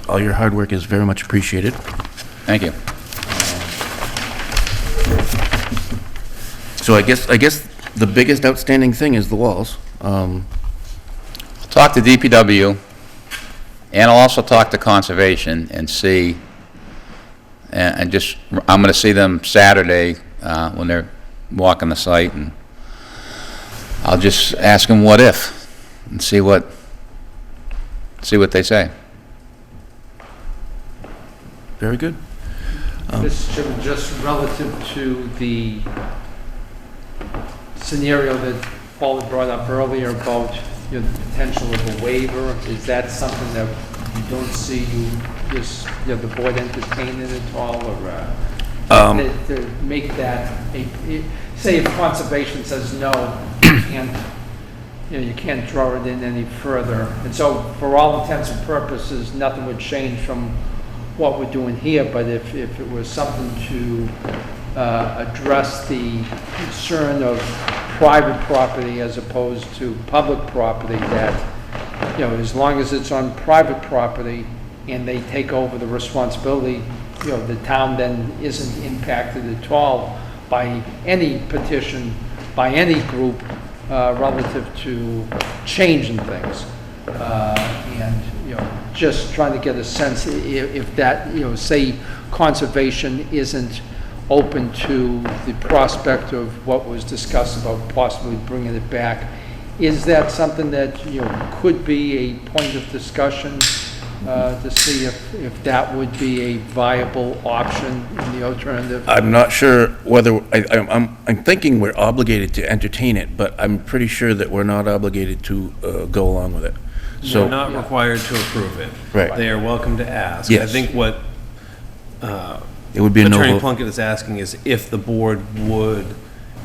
all your hard work is very much appreciated. Thank you. So I guess the biggest outstanding thing is the walls. Talk to DPW, and I'll also talk to Conservation and see, and I'm gonna see them Saturday, when they're walking the site, and I'll just ask them what if, and see what they say. Very good. Mr. Chairman, just relative to the scenario that Paul had brought up earlier about the potential of a waiver, is that something that you don't see the board entertaining at all, or to make that say if Conservation says no, you can't draw it in any further, and so for all intents and purposes, nothing would change from what we're doing here, but if it was something to address the concern of private property as opposed to public property, that, as long as it's on private property and they take over the responsibility, the town then isn't impacted at all by any petition, by any group relative to changing things. And, just trying to get a sense if that, say Conservation isn't open to the prospect of what was discussed about possibly bringing it back, is that something that, could be a point of discussion to see if that would be a viable option in the alternative? I'm not sure whether, I'm thinking we're obligated to entertain it, but I'm pretty sure that we're not obligated to go along with it. They're So, not required to approve it. Right. They are welcome to ask. I Yes. think what it would be a no Attorney vote. Plunkett is asking is if the board would,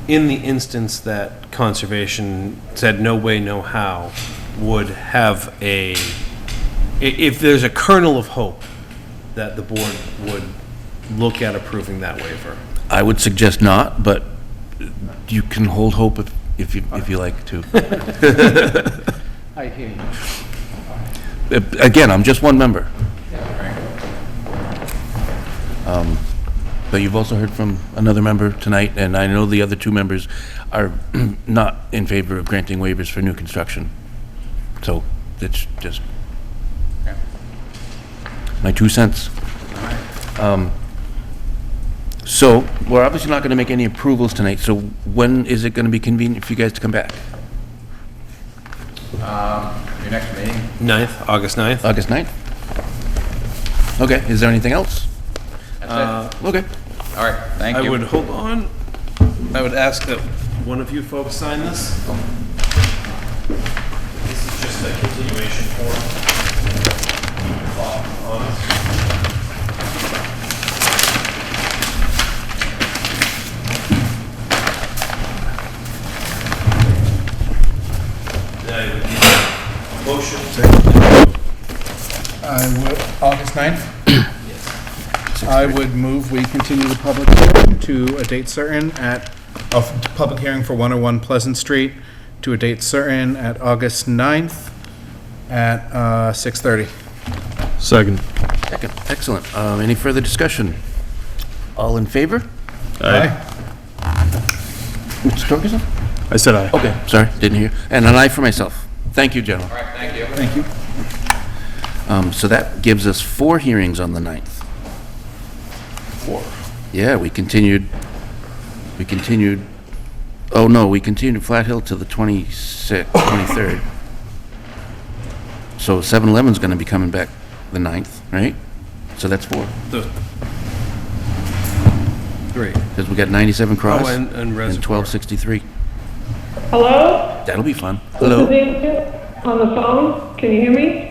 in the instance that Conservation said no way, no how, would have if there's a kernel of hope that the board would look at approving that waiver. I would suggest not, but you can hold hope if you like to. I hear you. Again, I'm just one member. But you've also heard from another member tonight, and I know the other 2 members are not in favor of granting waivers for new construction. So it's just my 2 cents. So we're obviously not going to make any approvals tonight, so when is it going to be convenient for you guys to come back? Your next meeting? 9th, August 9th. August 9th? Okay, is there anything else? That's it? Okay. All right, thank I you. would, hold on, I would ask that one of you folks sign this. This is just a continuation form. I would need a motion August 9th? I would move we continue the public hearing to a date certain public hearing for 101 Pleasant Street to a date certain at August 9th at 6:30. Second. Second, excellent. Any further discussion? All in favor? Aye. Mr. Torgerson? I said aye. Okay, sorry, didn't hear. And an aye for myself. Thank you, gentlemen. All right, thank you. Thank you. So that gives us 4 hearings on the 9th. 4. Yeah, we continued, oh no, we continued Flat Hill to the 23rd. So 7-Eleven's gonna be coming back the 9th, right? So that's 4. Great. Because we got 97 Cross Oh, and and Reservoir. 1263. Hello? That'll be fun. This is Hello? Andrea on the phone. Can you hear me?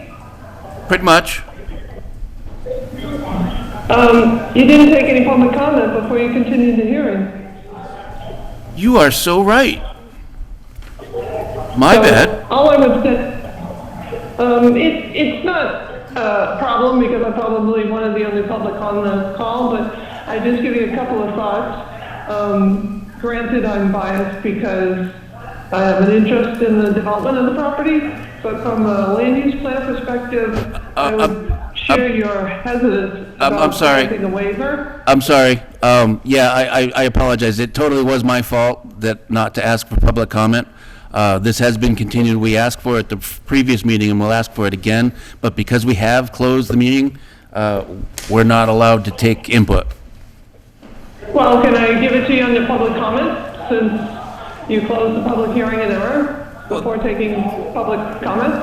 Pretty much. You didn't take any public comment before you continued the hearing. You are so right. My bad. All I would say, it's not a problem because I'm probably one of the only public on the call, but I just give you a couple of thoughts. Granted, I'm biased because I have an interest in the development of the property, but from a land use plan perspective, I would share your hesitance I'm about sorry. granting a waiver. I'm sorry. Yeah, I apologize. It totally was my fault that not to ask for public comment. This has been continued. We asked for it at the previous meeting, and we'll ask for it again. But because we have closed the meeting, we're not allowed to take input. Well, can I give it to you under public comment, since you closed the public hearing in error before taking public comment?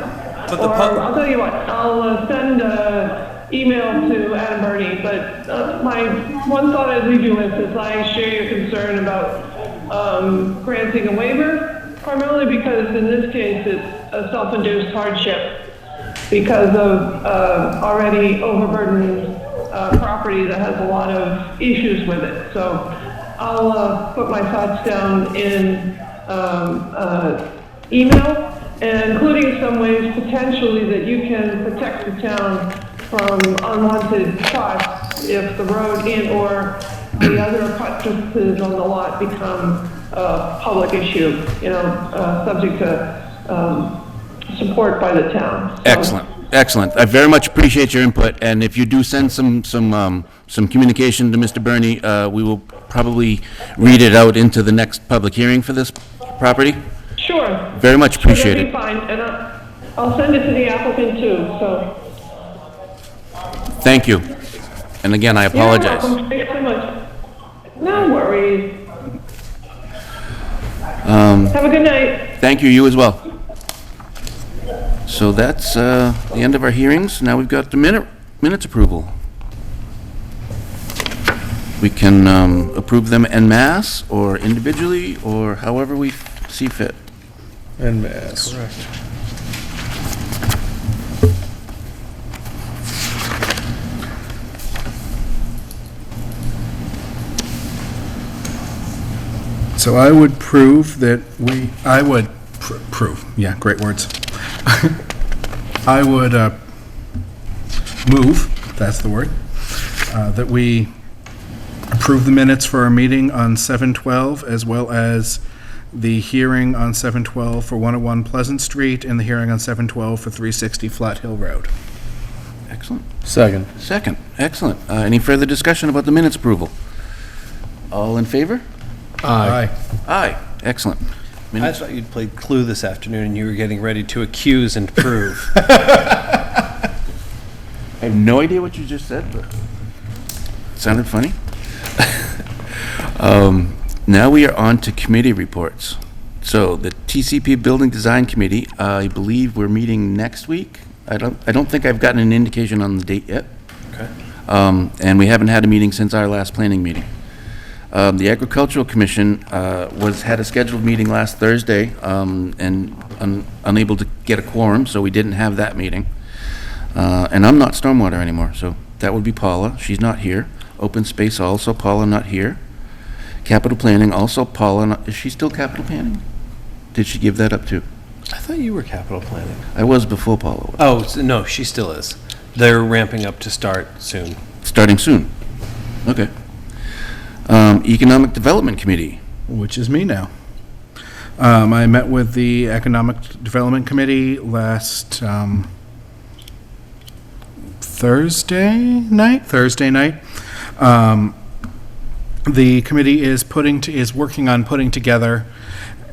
But the Or, I'll tell you what, I'll send an email to Adam Birney, but my one thought I'd leave you with is I share your concern about granting a waiver, primarily because in this case, it's a self-induced hardship because of already overburdened property that has a lot of issues with it. So I'll put my thoughts down in email, and including some ways potentially that you can protect the town from unwanted costs if the road and or the other practices on the lot become a public issue, subject to support by the town. So- Excellent, excellent. I very much appreciate your input, and if you do send some communication to Mr. Bernie, we will probably read it out into the next public hearing for this property. Sure. Very much appreciate That'd it. be fine, and I'll send it to the applicant too, so. Thank you. And again, I apologize. You're welcome. Thanks so much. No worries. Have a good night. Thank you, you as well. So that's the end of our hearings. Now we've got the minutes approval. We can approve them en masse or individually or however we see fit. En masse. So I would prove that I would prove, yeah, great words. I would move, that's the word, that we approve the minutes for our meeting on 7/12, as well as the hearing on 7/12 for 101 Pleasant Street and the hearing on 7/12 for 360 Flat Hill Road. Excellent. Second. Second, excellent. Any further discussion about the minutes approval? All in favor? Aye. Aye, excellent. I Minutes- thought you'd played Clue this afternoon and you were getting ready to accuse and prove. I have no idea what you just said, but it sounded funny. Now we are on to committee reports. So the TCP Building Design Committee, I believe we're meeting next week. I don't think I've gotten an indication on the date yet. Okay. And we haven't had a meeting since our last planning meeting. The Agricultural Commission had a scheduled meeting last Thursday, and unable to get a quorum, so we didn't have that meeting. And I'm not Stormwater anymore, so that would be Paula. She's not here. Open Space also, Paula not here. Capital Planning, also Paula. Is she still Capital Planning? Did she give that up too? I thought you were capital planning. I was before Paula was. Oh, no, she still is. They're ramping up to start soon. Starting soon. Okay. Economic Development Committee. Which is me now. I met with the Economic Development Committee last Thursday night. The committee is working on putting together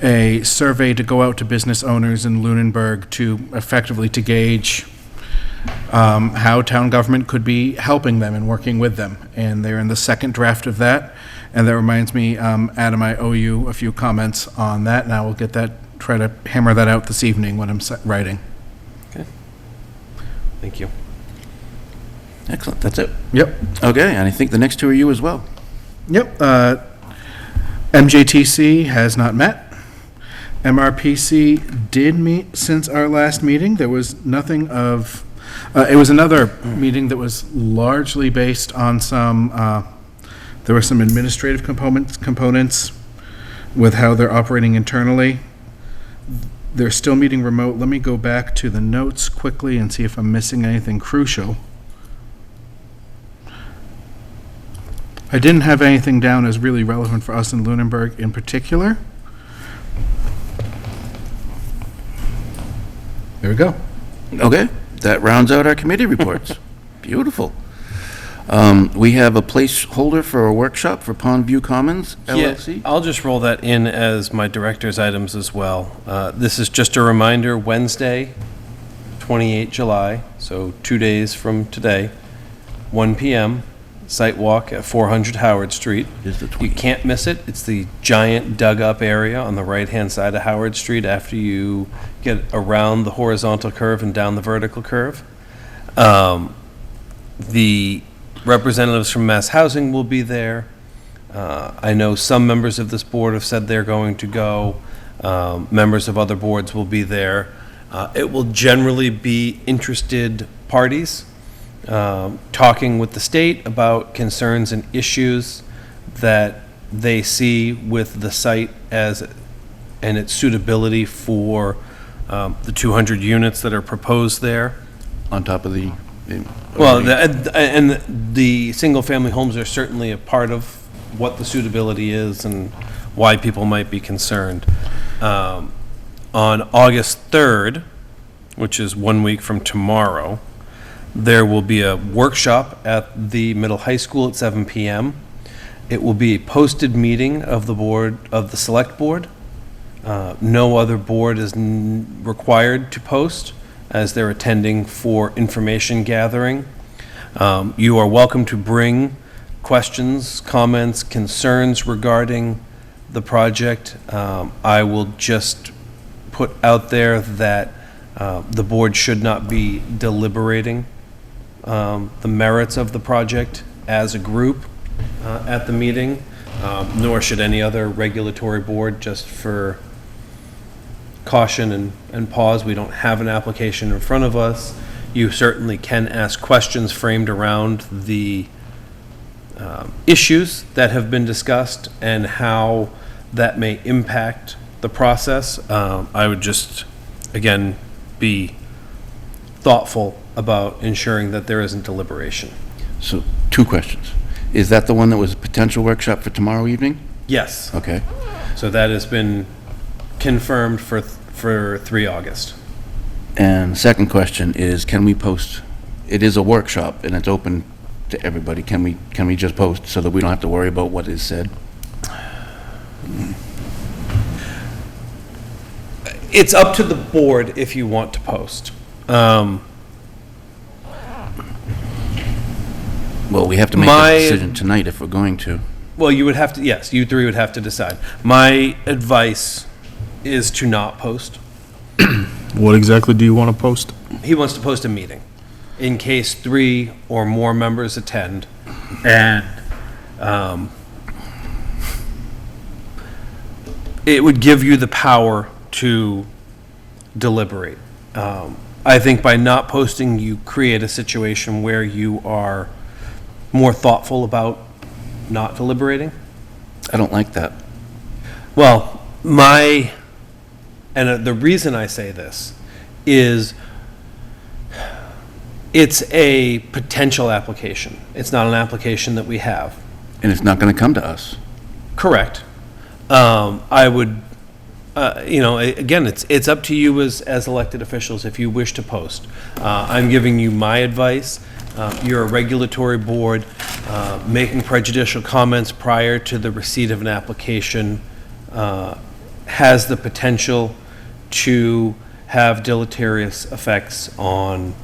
a survey to go out to business owners in Lunenburg to effectively to gauge how town government could be helping them and working with them. And they're in the second draft of that. And that reminds me, Adam, I owe you a few comments on that, and I will try to hammer that out this evening when I'm writing. Okay. Thank you. Excellent, that's it. Yep. Okay, and I think the next two are you as well. Yep. MJTC has not met. MRPC did meet since our last meeting. There was nothing of, it was another meeting that was largely based on there were some administrative components with how they're operating internally. They're still meeting remote. Let me go back to the notes quickly and see if I'm missing anything crucial. I didn't have anything down as really relevant for us in Lunenburg in particular. There we go. Okay, that rounds out our committee reports. Beautiful. We have a placeholder for a workshop for Pondview Commons LLC. Yeah, I'll just roll that in as my director's items as well. This is just a reminder, Wednesday, 28 July, so 2 days from today, 1 p.m., site walk at 400 Howard Street. Is the You 20th. can't miss it. It's the giant dug-up area on the right-hand side of Howard Street after you get around the horizontal curve and down the vertical curve. The representatives from Mass Housing will be there. I know some members of this board have said they're going to go. Members of other boards will be there. It will generally be interested parties talking with the state about concerns and issues that they see with the site and its suitability for the 200 units that are proposed there. On top of the... Well, the single-family homes are certainly a part of what the suitability is and why people might be concerned. On August 3rd, which is 1 week from tomorrow, there will be a workshop at the middle high school at 7 p.m. It will be a posted meeting of the board, of the select board. No other board is required to post, as they're attending for information gathering. You are welcome to bring questions, comments, concerns regarding the project. I will just put out there that the board should not be deliberating the merits of the project as a group at the meeting, nor should any other regulatory board, just for caution and pause. We don't have an application in front of us. You certainly can ask questions framed around the issues that have been discussed and how that may impact the process. I would just, again, be thoughtful about ensuring that there isn't deliberation. So, 2 questions. Is that the one that was a potential workshop for tomorrow evening? Yes. Okay. So that has been confirmed for 3 August. And the second question is, can we post, it is a workshop and it's open to everybody, can we just post so that we don't have to worry about what is said? It's up to the board if you want to post. Well, we have to make a decision tonight if we're going to. Well, you would have to, yes, you three would have to decide. My advice is to not post. What exactly do you want to post? He wants to post a meeting in case 3 or more members attend, and it would give you the power to deliberate. I think by not posting, you create a situation where you are more thoughtful about not deliberating. I don't like that. Well, the reason I say this is it's a potential application. It's not an application that we have. And it's not going to come to us. Correct. I would, again, it's up to you as elected officials if you wish to post. I'm giving you my advice. You're a regulatory board. Making prejudicial comments prior to the receipt of an application has the potential to have deleterious effects on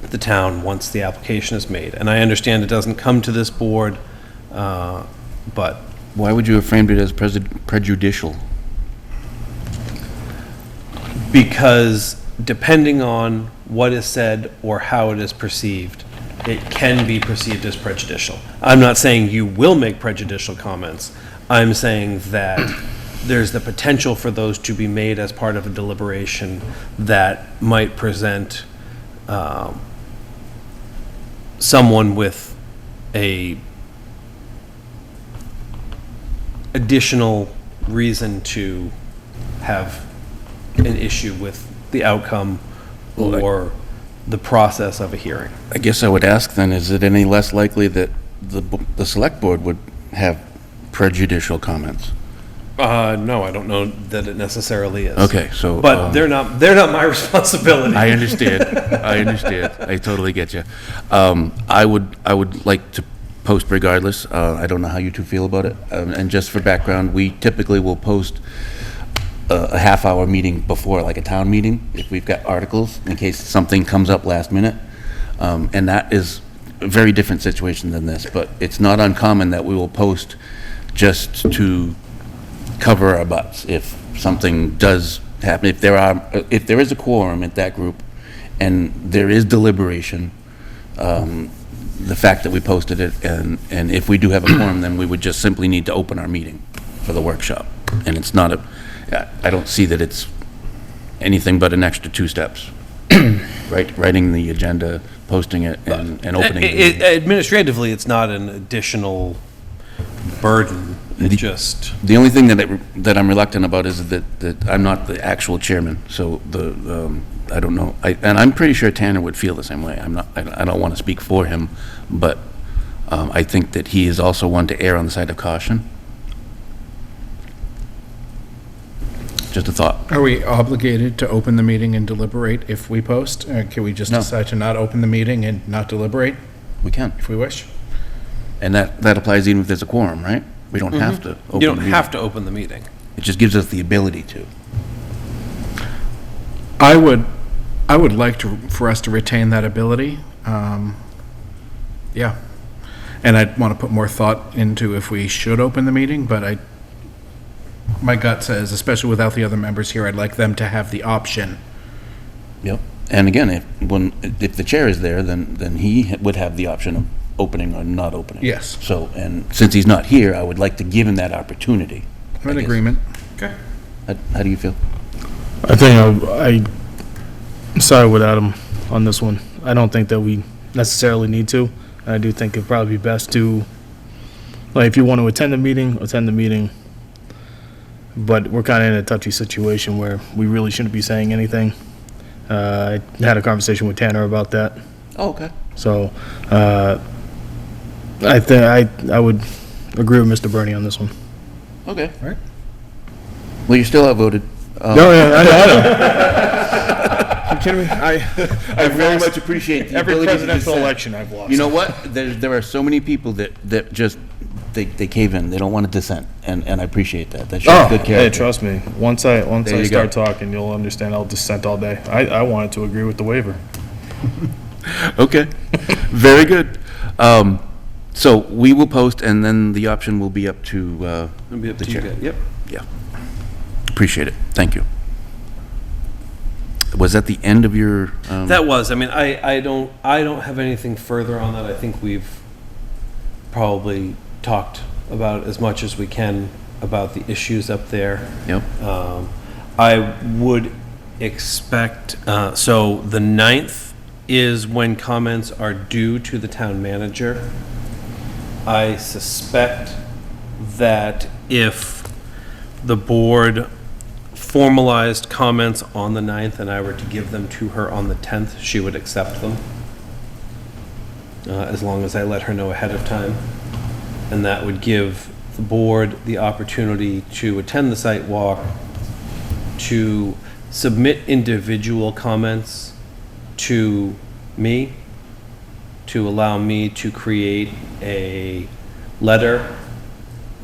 the town once the application is made. And I understand it doesn't come to this board, but Why would you have framed it as prejudicial? because depending on what is said or how it is perceived, it can be perceived as prejudicial. I'm not saying you will make prejudicial comments. I'm saying that there's the potential for those to be made as part of a deliberation that might present someone with a additional reason to have an issue with the outcome or the process of a hearing. I guess I would ask then, is it any less likely that the select board would have prejudicial comments? No, I don't know that it necessarily is. Okay, so. But they're not my responsibility. I understand. I understand. I totally get you. I would like to post regardless. I don't know how you two feel about it. And just for background, we typically will post a half-hour meeting before, like a town meeting, if we've got articles, in case something comes up last minute. And that is a very different situation than this, but it's not uncommon that we will post just to cover our butts if something does happen. If there is a quorum at that group and there is deliberation, the fact that we posted it, and if we do have a quorum, then we would just simply need to open our meeting for the workshop. And it's not I don't see that it's anything but an extra 2 steps. Right, writing the agenda, posting it, and opening the meeting. Administratively, it's not an additional burden. It just... The only thing that I'm reluctant about is that I'm not the actual chairman, so I don't know. And I'm pretty sure Tanner would feel the same way. I don't want to speak for him, but I think that he is also one to err on the side of caution. Just a thought. Are we obligated to open the meeting and deliberate if we post? Can we just No. decide to not open the meeting and not deliberate We can. if we wish? And that applies even if there's a quorum, right? We don't have to open You don't the have meeting. to open the meeting. It just gives us the ability to. I would like for us to retain that ability. Yeah. And I'd want to put more thought into if we should open the meeting, but my gut says, especially without the other members here, I'd like them to have the option. Yep. And again, if the chair is there, then he would have the option of opening or not opening. Yes. So, and since he's not here, I would like to give him that opportunity. I'm in I guess. agreement. Okay. How do you feel? I think I side with Adam on this one. I don't think that we necessarily need to. I do think it'd probably be best to, like, if you want to attend the meeting. But we're kind of in a touchy situation where we really shouldn't be saying anything. I had a conversation with Tanner about that. Oh, okay. So, I think I would agree with Mr. Bernie on this one. Okay. All right. Well, you're still outvoted. No, yeah, I know. You kidding me? I very much appreciate the Every ability to presidential dissent. election I've lost. You know what? There are so many people that just, they cave in. They don't want to dissent, and I appreciate that. That shows good character. Hey, trust me. Once I you start go. talking, you'll understand. I'll dissent all day. I wanted to agree with the waiver. Okay, very good. So we will post, and then the option will be up to It'll be up the to you chair. guys. Yep. Yeah. appreciate it. Thank you. Was that the end of your? That was, I mean, I don't have anything further on that. I think we've probably talked about as much as we can about the issues up there. Yep. I would expect, so the 9th is when comments are due to the town manager. I suspect that if the board formalized comments on the 9th and I were to give them to her on the 10th, she would accept them. As long as I let her know ahead of time. And that would give the board the opportunity to attend the site walk, to submit individual comments to me, to allow me to create a letter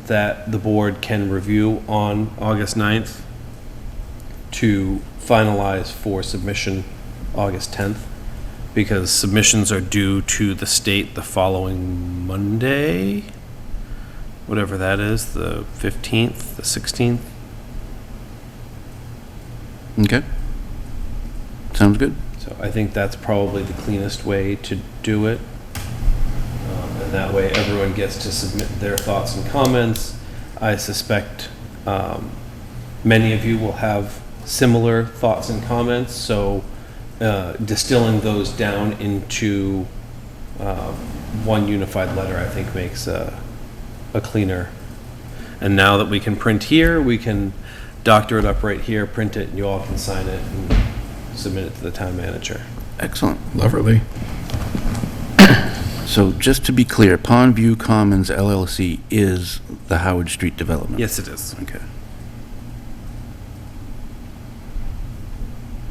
that the board can review on August 9th, to finalize for submission August 10th, because submissions are due to the state the following Monday, whatever that is, the 15th, the 16th. Okay. Sounds good. So I think that's probably the cleanest way to do it. And that way everyone gets to submit their thoughts and comments. I suspect many of you will have similar thoughts and comments, so distilling those down into one unified letter, I think, makes a cleaner. And now that we can print here, we can doctor it up right here, print it, and you all can sign it and submit it to the town manager. Excellent. Lovely. So just to be clear, Pondview Commons LLC is the Howard Street development? Yes, it is. Okay.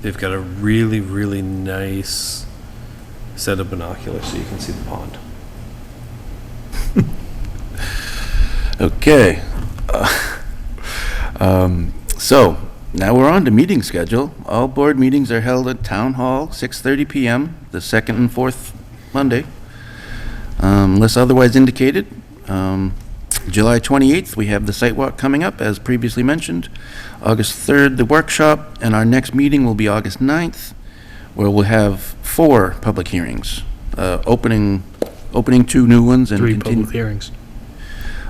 They've got a really, really nice set of binoculars so you can see the pond. Okay. So now we're on to meeting schedule. All board meetings are held at Town Hall, 6:30 PM, the second and fourth Monday. Unless otherwise indicated. July 28th, we have the site walk coming up, as previously mentioned. August 3rd, the workshop, and our next meeting will be August 9th, where we'll have 4 public hearings, opening 2 new ones and 3 continue. public hearings.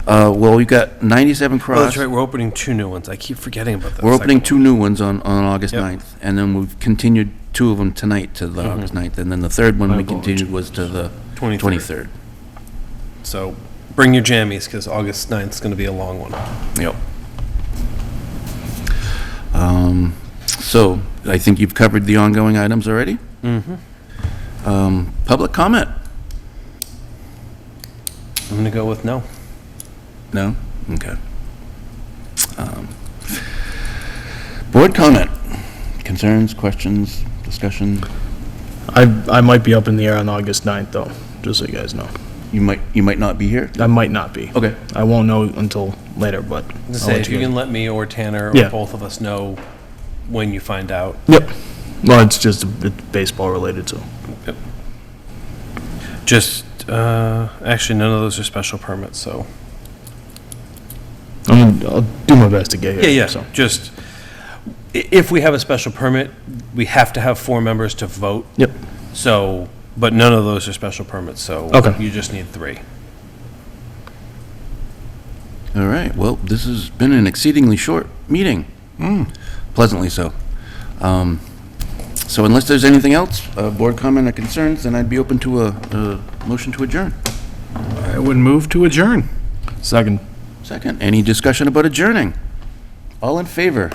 Well, we've got 97 Cross. Oh, that's right, we're opening 2 new ones. I keep forgetting about that. We're opening second 2 new ones on August Yep. 9th, and then we've continued 2 of them tonight to the August 9th, and then the third one My we continued was to the 23rd. 23rd. one. So bring your jammies, because August 9th is going to be a long one. Yep. So, I think you've covered the ongoing items already? Public comment? I'm going to go with no. No? Okay. Board comment? Concerns, questions, discussion? I might be up in the air on August 9th, though, just so you guys know. You might not be here? I might not be. Okay. I won't know until later, but I'll Say, let if you guys- can let me or Tanner or Yeah. both of us know when you find out. Yep. Well, it's just it's baseball related, so. Just, actually, none of those are special permits, so. I'll do my best to get here. Yeah, So. just, if we have a special permit, we have to have 4 members to vote. Yep. So, but none of those are special permits, so. Okay. You just need 3. All right, well, this has been an exceedingly short meeting. Pleasantly so. So unless there's anything else, board comment or concerns, then I'd be open to a motion to adjourn. I would move to adjourn. Second. Second, any discussion about adjourning? All in favor?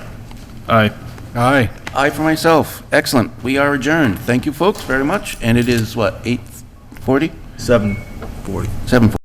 Aye. Aye. Aye for myself. Excellent. We are adjourned. Thank you, folks, very much. And it is, what, 8:40? 7:40. 7:40.